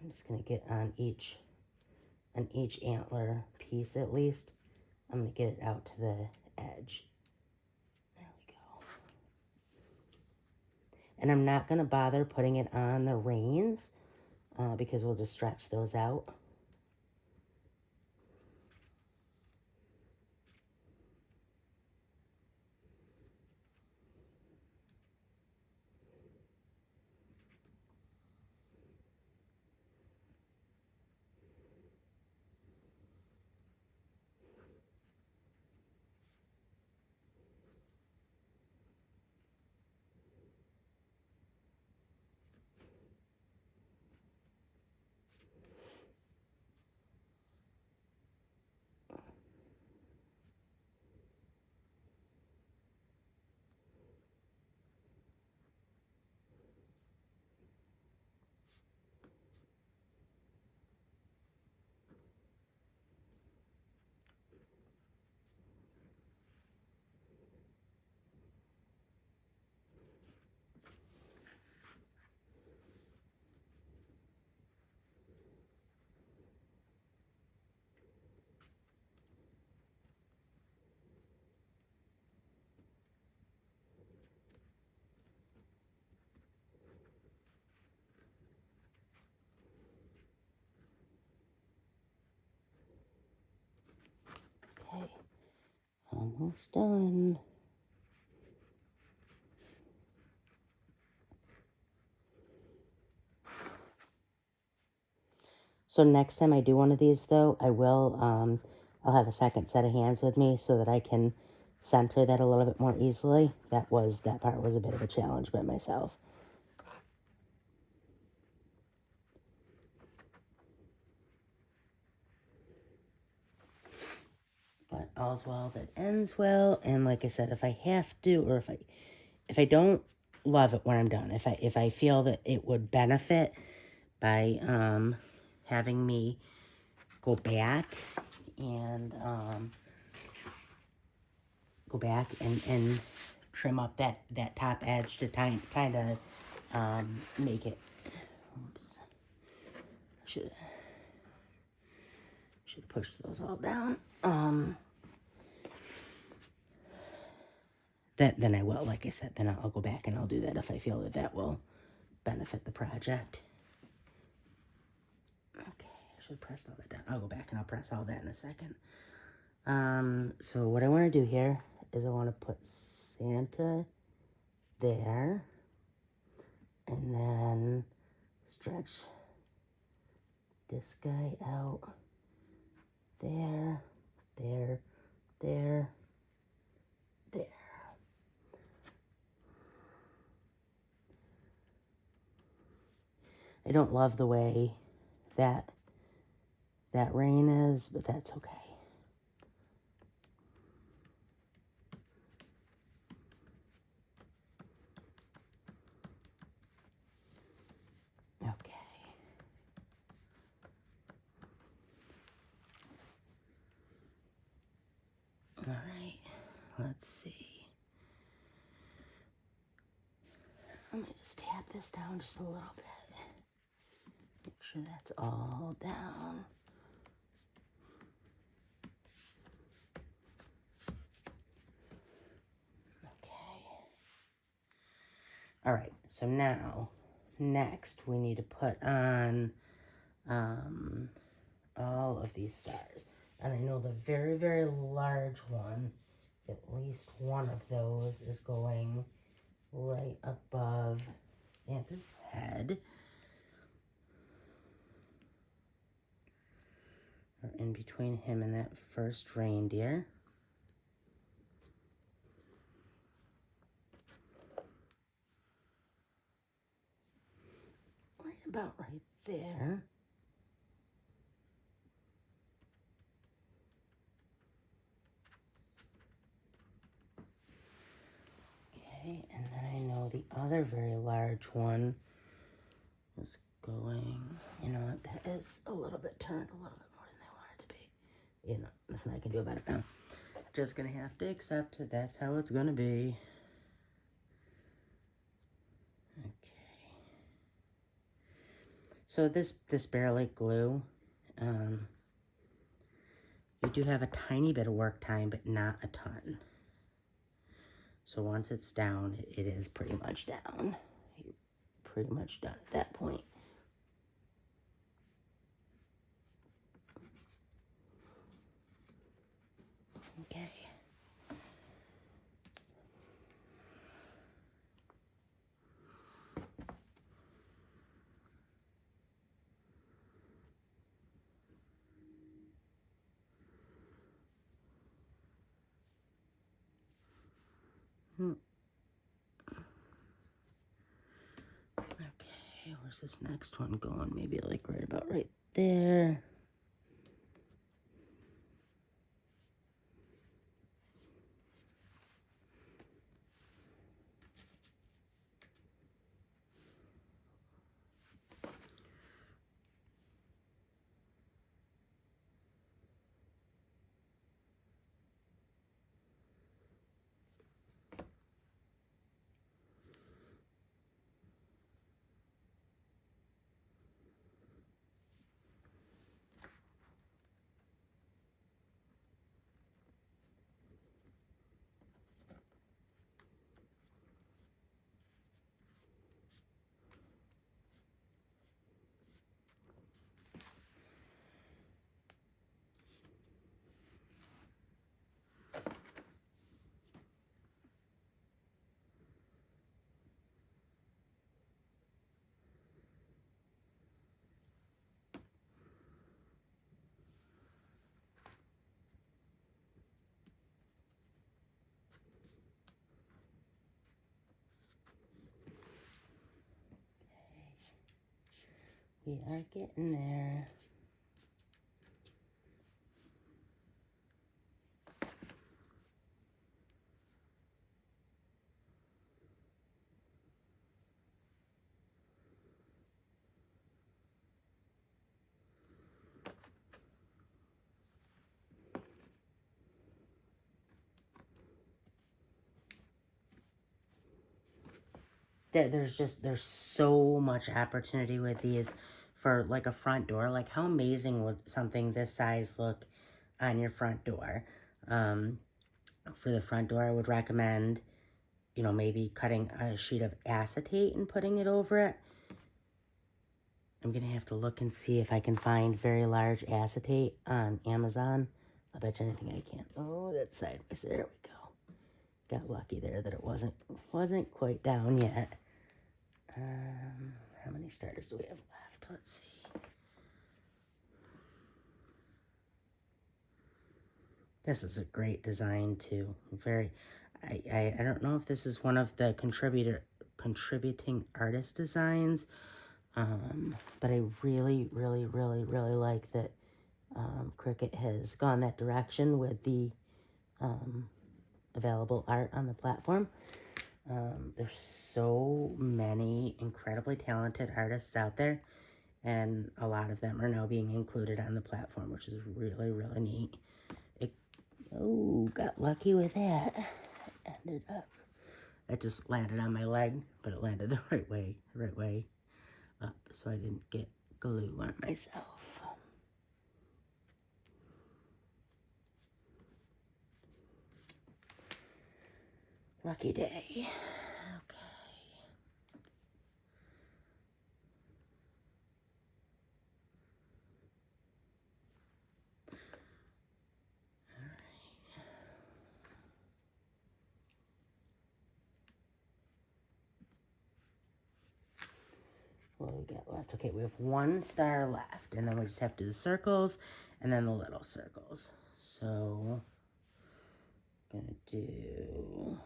I'm just gonna get on each antler piece at least. I'm gonna get it out to the edge. There we go. And I'm not gonna bother putting it on the reins because we'll just stretch those out. Okay, almost done. So next time I do one of these, though, I'll have a second set of hands with me so that I can center that a little bit more easily. That part was a bit of a challenge by myself. But all's well that ends well. And like I said, if I have to, or if I don't love it when I'm done, if I feel that it would benefit by having me go back and trim up that top edge to kind of make it. Oops. Should push those all down. Then I will, like I said, then I'll go back and I'll do that if I feel that will benefit the project. Okay, I should press all that down. I'll go back and I'll press all that in a second. So what I want to do here is I want to put Santa there and then stretch this guy out there, there, there, there. I don't love the way that rain is, but that's okay. Okay. All right, let's see. I'm gonna just tap this down just a little bit. Make sure that's all down. Okay. All right, so now, next we need to put on all of these stars. And I know the very, very large one, at least one of those is going right above Santa's head. Or in between him and that first reindeer. Right about right there. Okay, and then I know the other very large one is going, you know what, that is a little bit turned a little bit more than I want it to be. You know, nothing I can do about it now. Just gonna have to accept that that's how it's gonna be. Okay. So this Barrel glue, you do have a tiny bit of work time, but not a ton. So once it's down, it is pretty much down. You're pretty much done at that point. Okay. Okay, where's this next one going? Maybe like right about right there. We are getting there. There's so much opportunity with these for like a front door. Like how amazing would something this size look on your front door? For the front door, I would recommend, you know, maybe cutting a sheet of acetate and putting it over it. I'm gonna have to look and see if I can find very large acetate on Amazon. I'll bet you anything I can. Oh, that's sideways. There we go. Got lucky there that it wasn't quite down yet. How many stars do we have left? Let's see. This is a great design too. Very, I don't know if this is one of the contributing artist designs, but I really, really, really, really like that Cricut has gone that direction with the available art on the platform. There's so many incredibly talented artists out there, and a lot of them are now being included on the platform, which is really, really neat. Got lucky with that. Ended up. It just landed on my leg, but it landed the right way up, so I didn't get glue on myself. Lucky day. Okay. What do we got left? Okay, we have one star left, and then we just have to do the circles and then the little circles. So, I'm gonna do,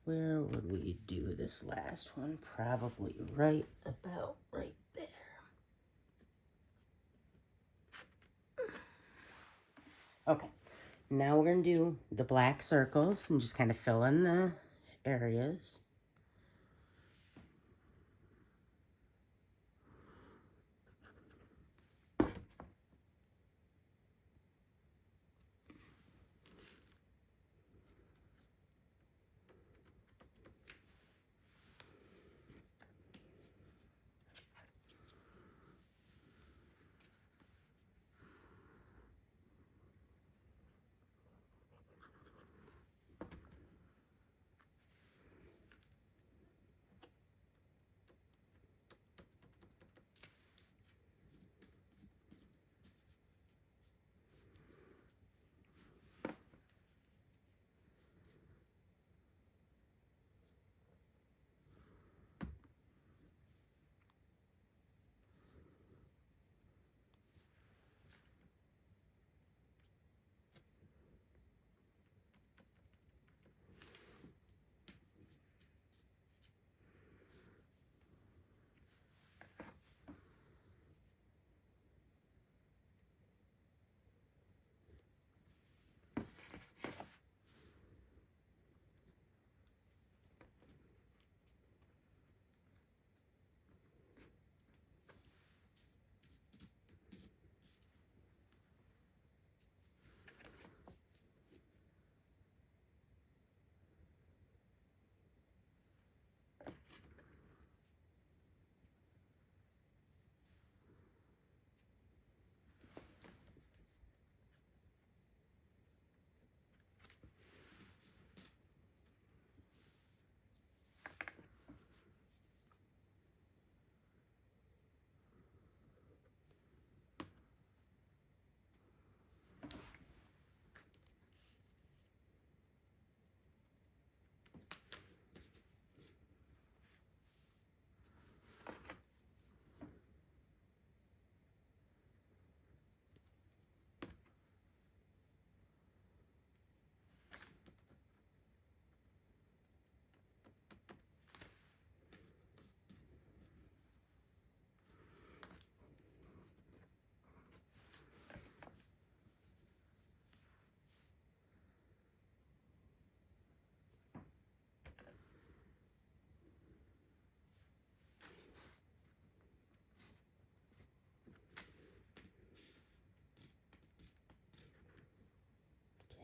where would we do this last one? Probably right about right there. Okay, now we're gonna do the black circles and just kind of fill in the areas.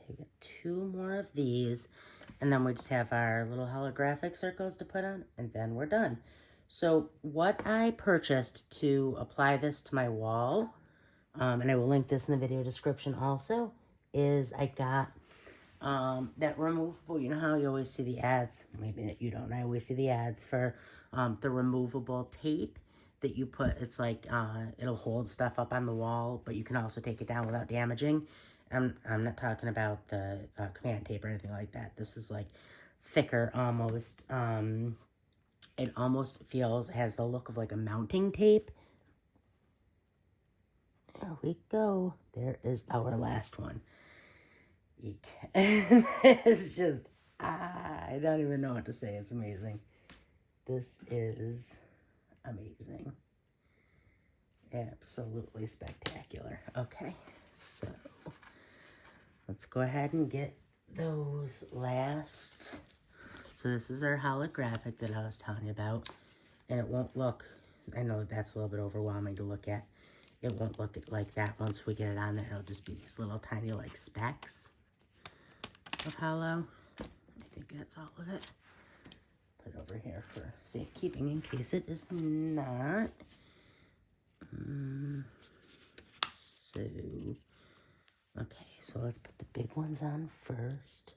We got two more of these, and then we just have our little holographic circles to put on, and then we're done. So what I purchased to apply this to my wall, and I will link this in the video description also, is I got that removable, you know how you always see the ads, maybe you don't, I always see the ads for the removable tape that you put, it's like, it'll hold stuff up on the wall, but you can also take it down without damaging. I'm not talking about the command tape or anything like that. This is like thicker almost. It almost has the look of like a mounting tape. There we go. There is our last one. Eek. It's just, I don't even know what to say. It's amazing. This is amazing. Absolutely spectacular. Okay, so let's go ahead and get those last. So this is our holographic that I was telling you about. And it won't look, I know that's a little bit overwhelming to look at. It won't look like that once we get it on there. It'll just be these little tiny like specks of hollow. I think that's all of it. Put it over here for safekeeping in case it is not. So, okay, so let's put the big ones on first.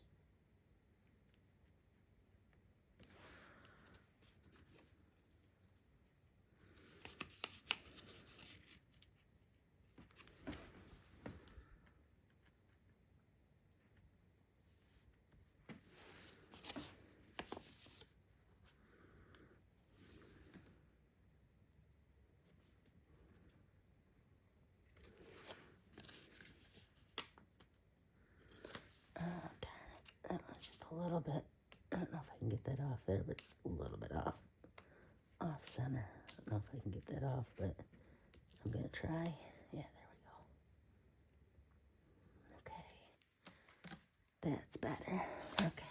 Just a little bit. I don't know if I can get that off there, but it's a little bit off center. I don't know if I can get that off, but I'm gonna try. Yeah, there we go. Okay, that's better. Okay.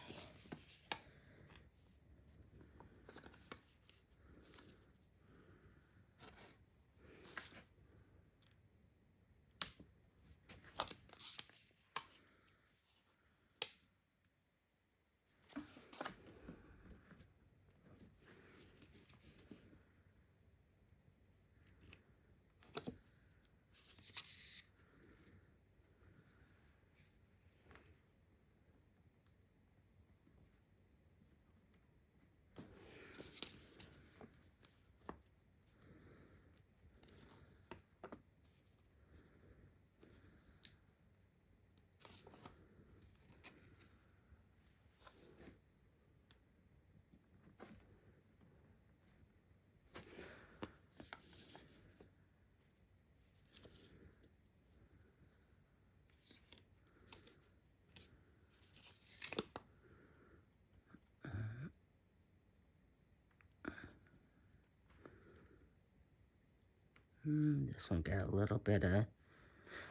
This one got a little bit of,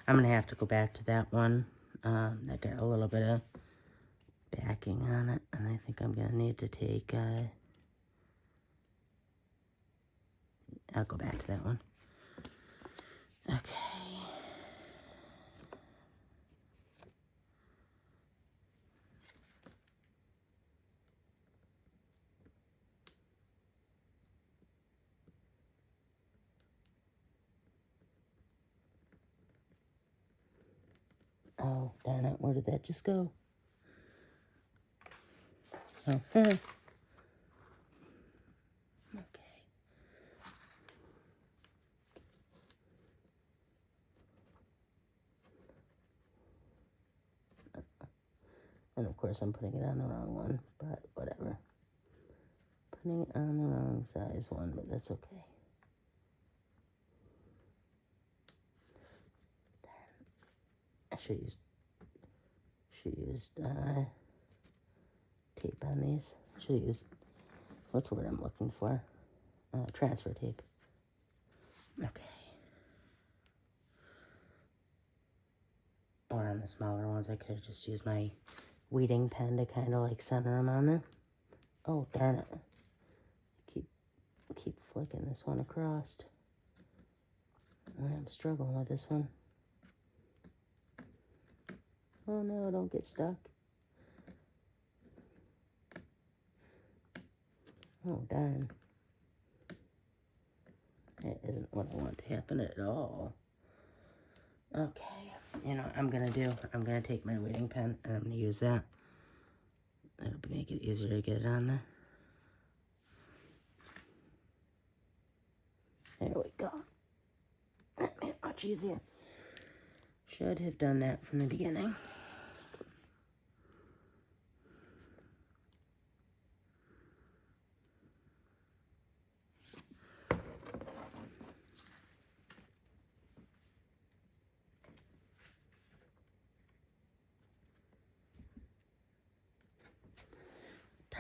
I'm going to have to go back to that one. That got a little bit of backing on it, and I think I'm going to need to take, I'll go back to that one. Okay. Oh, darn it, where did that just go? Okay. Okay. And of course I'm putting it on the wrong one, but whatever. Putting it on the wrong size one, but that's okay. I should use tape on these. Should have used, what's the word I'm looking for? Transfer tape. Okay. Or on the smaller ones, I could have just used my weeding pen to kind of like center them on there. Oh, darn it. Keep flicking this one across. I'm struggling with this one. Oh no, don't get stuck. Oh, darn. That isn't what I want to happen at all. Okay, you know what I'm going to do? I'm going to take my weeding pen and I'm going to use that. That'll make it easier to get it on there. There we go. That made it much easier. Should have done that from the beginning.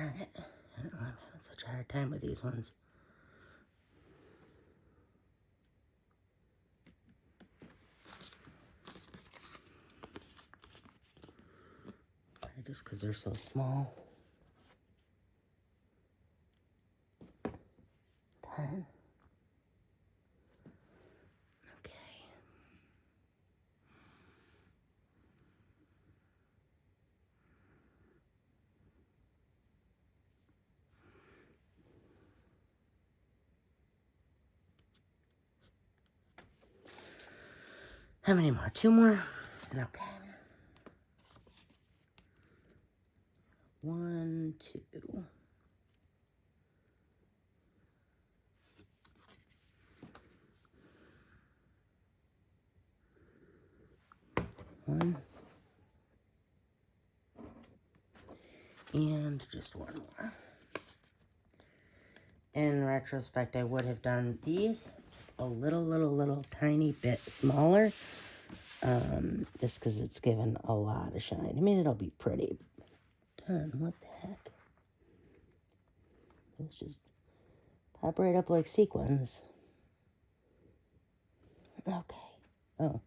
Darn it. I don't know, I'm having such a hard time with these ones. Just because they're so small. 10. Okay. How many more? 2 more? Okay. 1, 2. One. And just 1 more. In retrospect, I would have done these just a little tiny bit smaller. Just because it's given a lot of shine. I mean, it'll be pretty. Done. What the heck? Those just pop right up like sequins. Okay. Oh.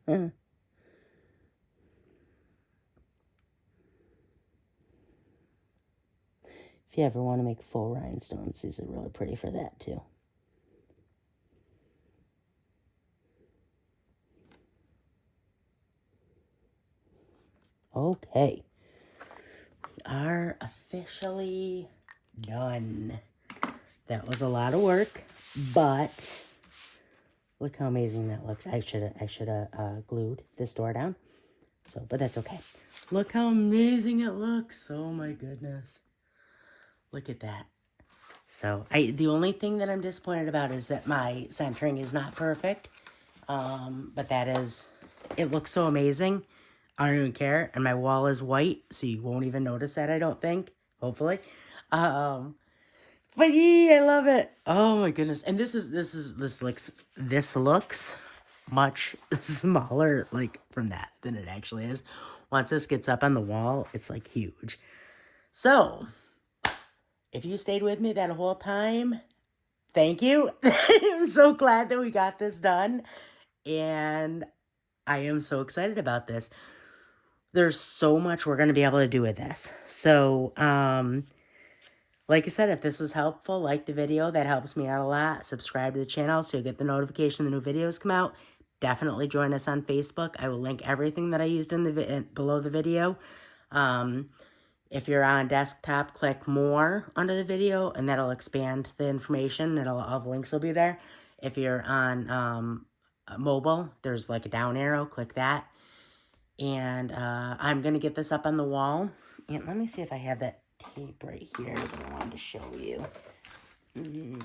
If you ever want to make full rhinestones, these are really pretty for that too. Okay. We are officially done. That was a lot of work, but look how amazing that looks. I should have glued this door down. So, but that's okay. Look how amazing it looks. Oh my goodness. Look at that. So, the only thing that I'm disappointed about is that my centering is not perfect. But that is, it looks so amazing. I don't even care. And my wall is white, so you won't even notice that, I don't think. Hopefully. But yeah, I love it. Oh my goodness. And this looks much smaller, like, from that than it actually is. Once this gets up on the wall, it's like huge. So, if you stayed with me that whole time, thank you. I'm so glad that we got this done. And I am so excited about this. There's so much we're going to be able to do with this. So, like I said, if this was helpful, like the video. That helps me out a lot. Subscribe to the channel so you'll get the notification the new videos come out. Definitely join us on Facebook. I will link everything that I used in the below the video. If you're on desktop, click more under the video, and that'll expand the information. All the links will be there. If you're on mobile, there's like a down arrow. Click that. And I'm going to get this up on the wall. And let me see if I have that tape right here that I wanted to show you.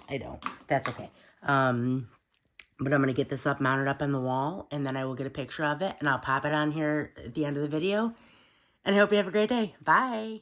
I don't. That's okay. But I'm going to get this up, mounted up on the wall, and then I will get a picture of it, and I'll pop it on here at the end of the video. And I hope you have a great day. Bye.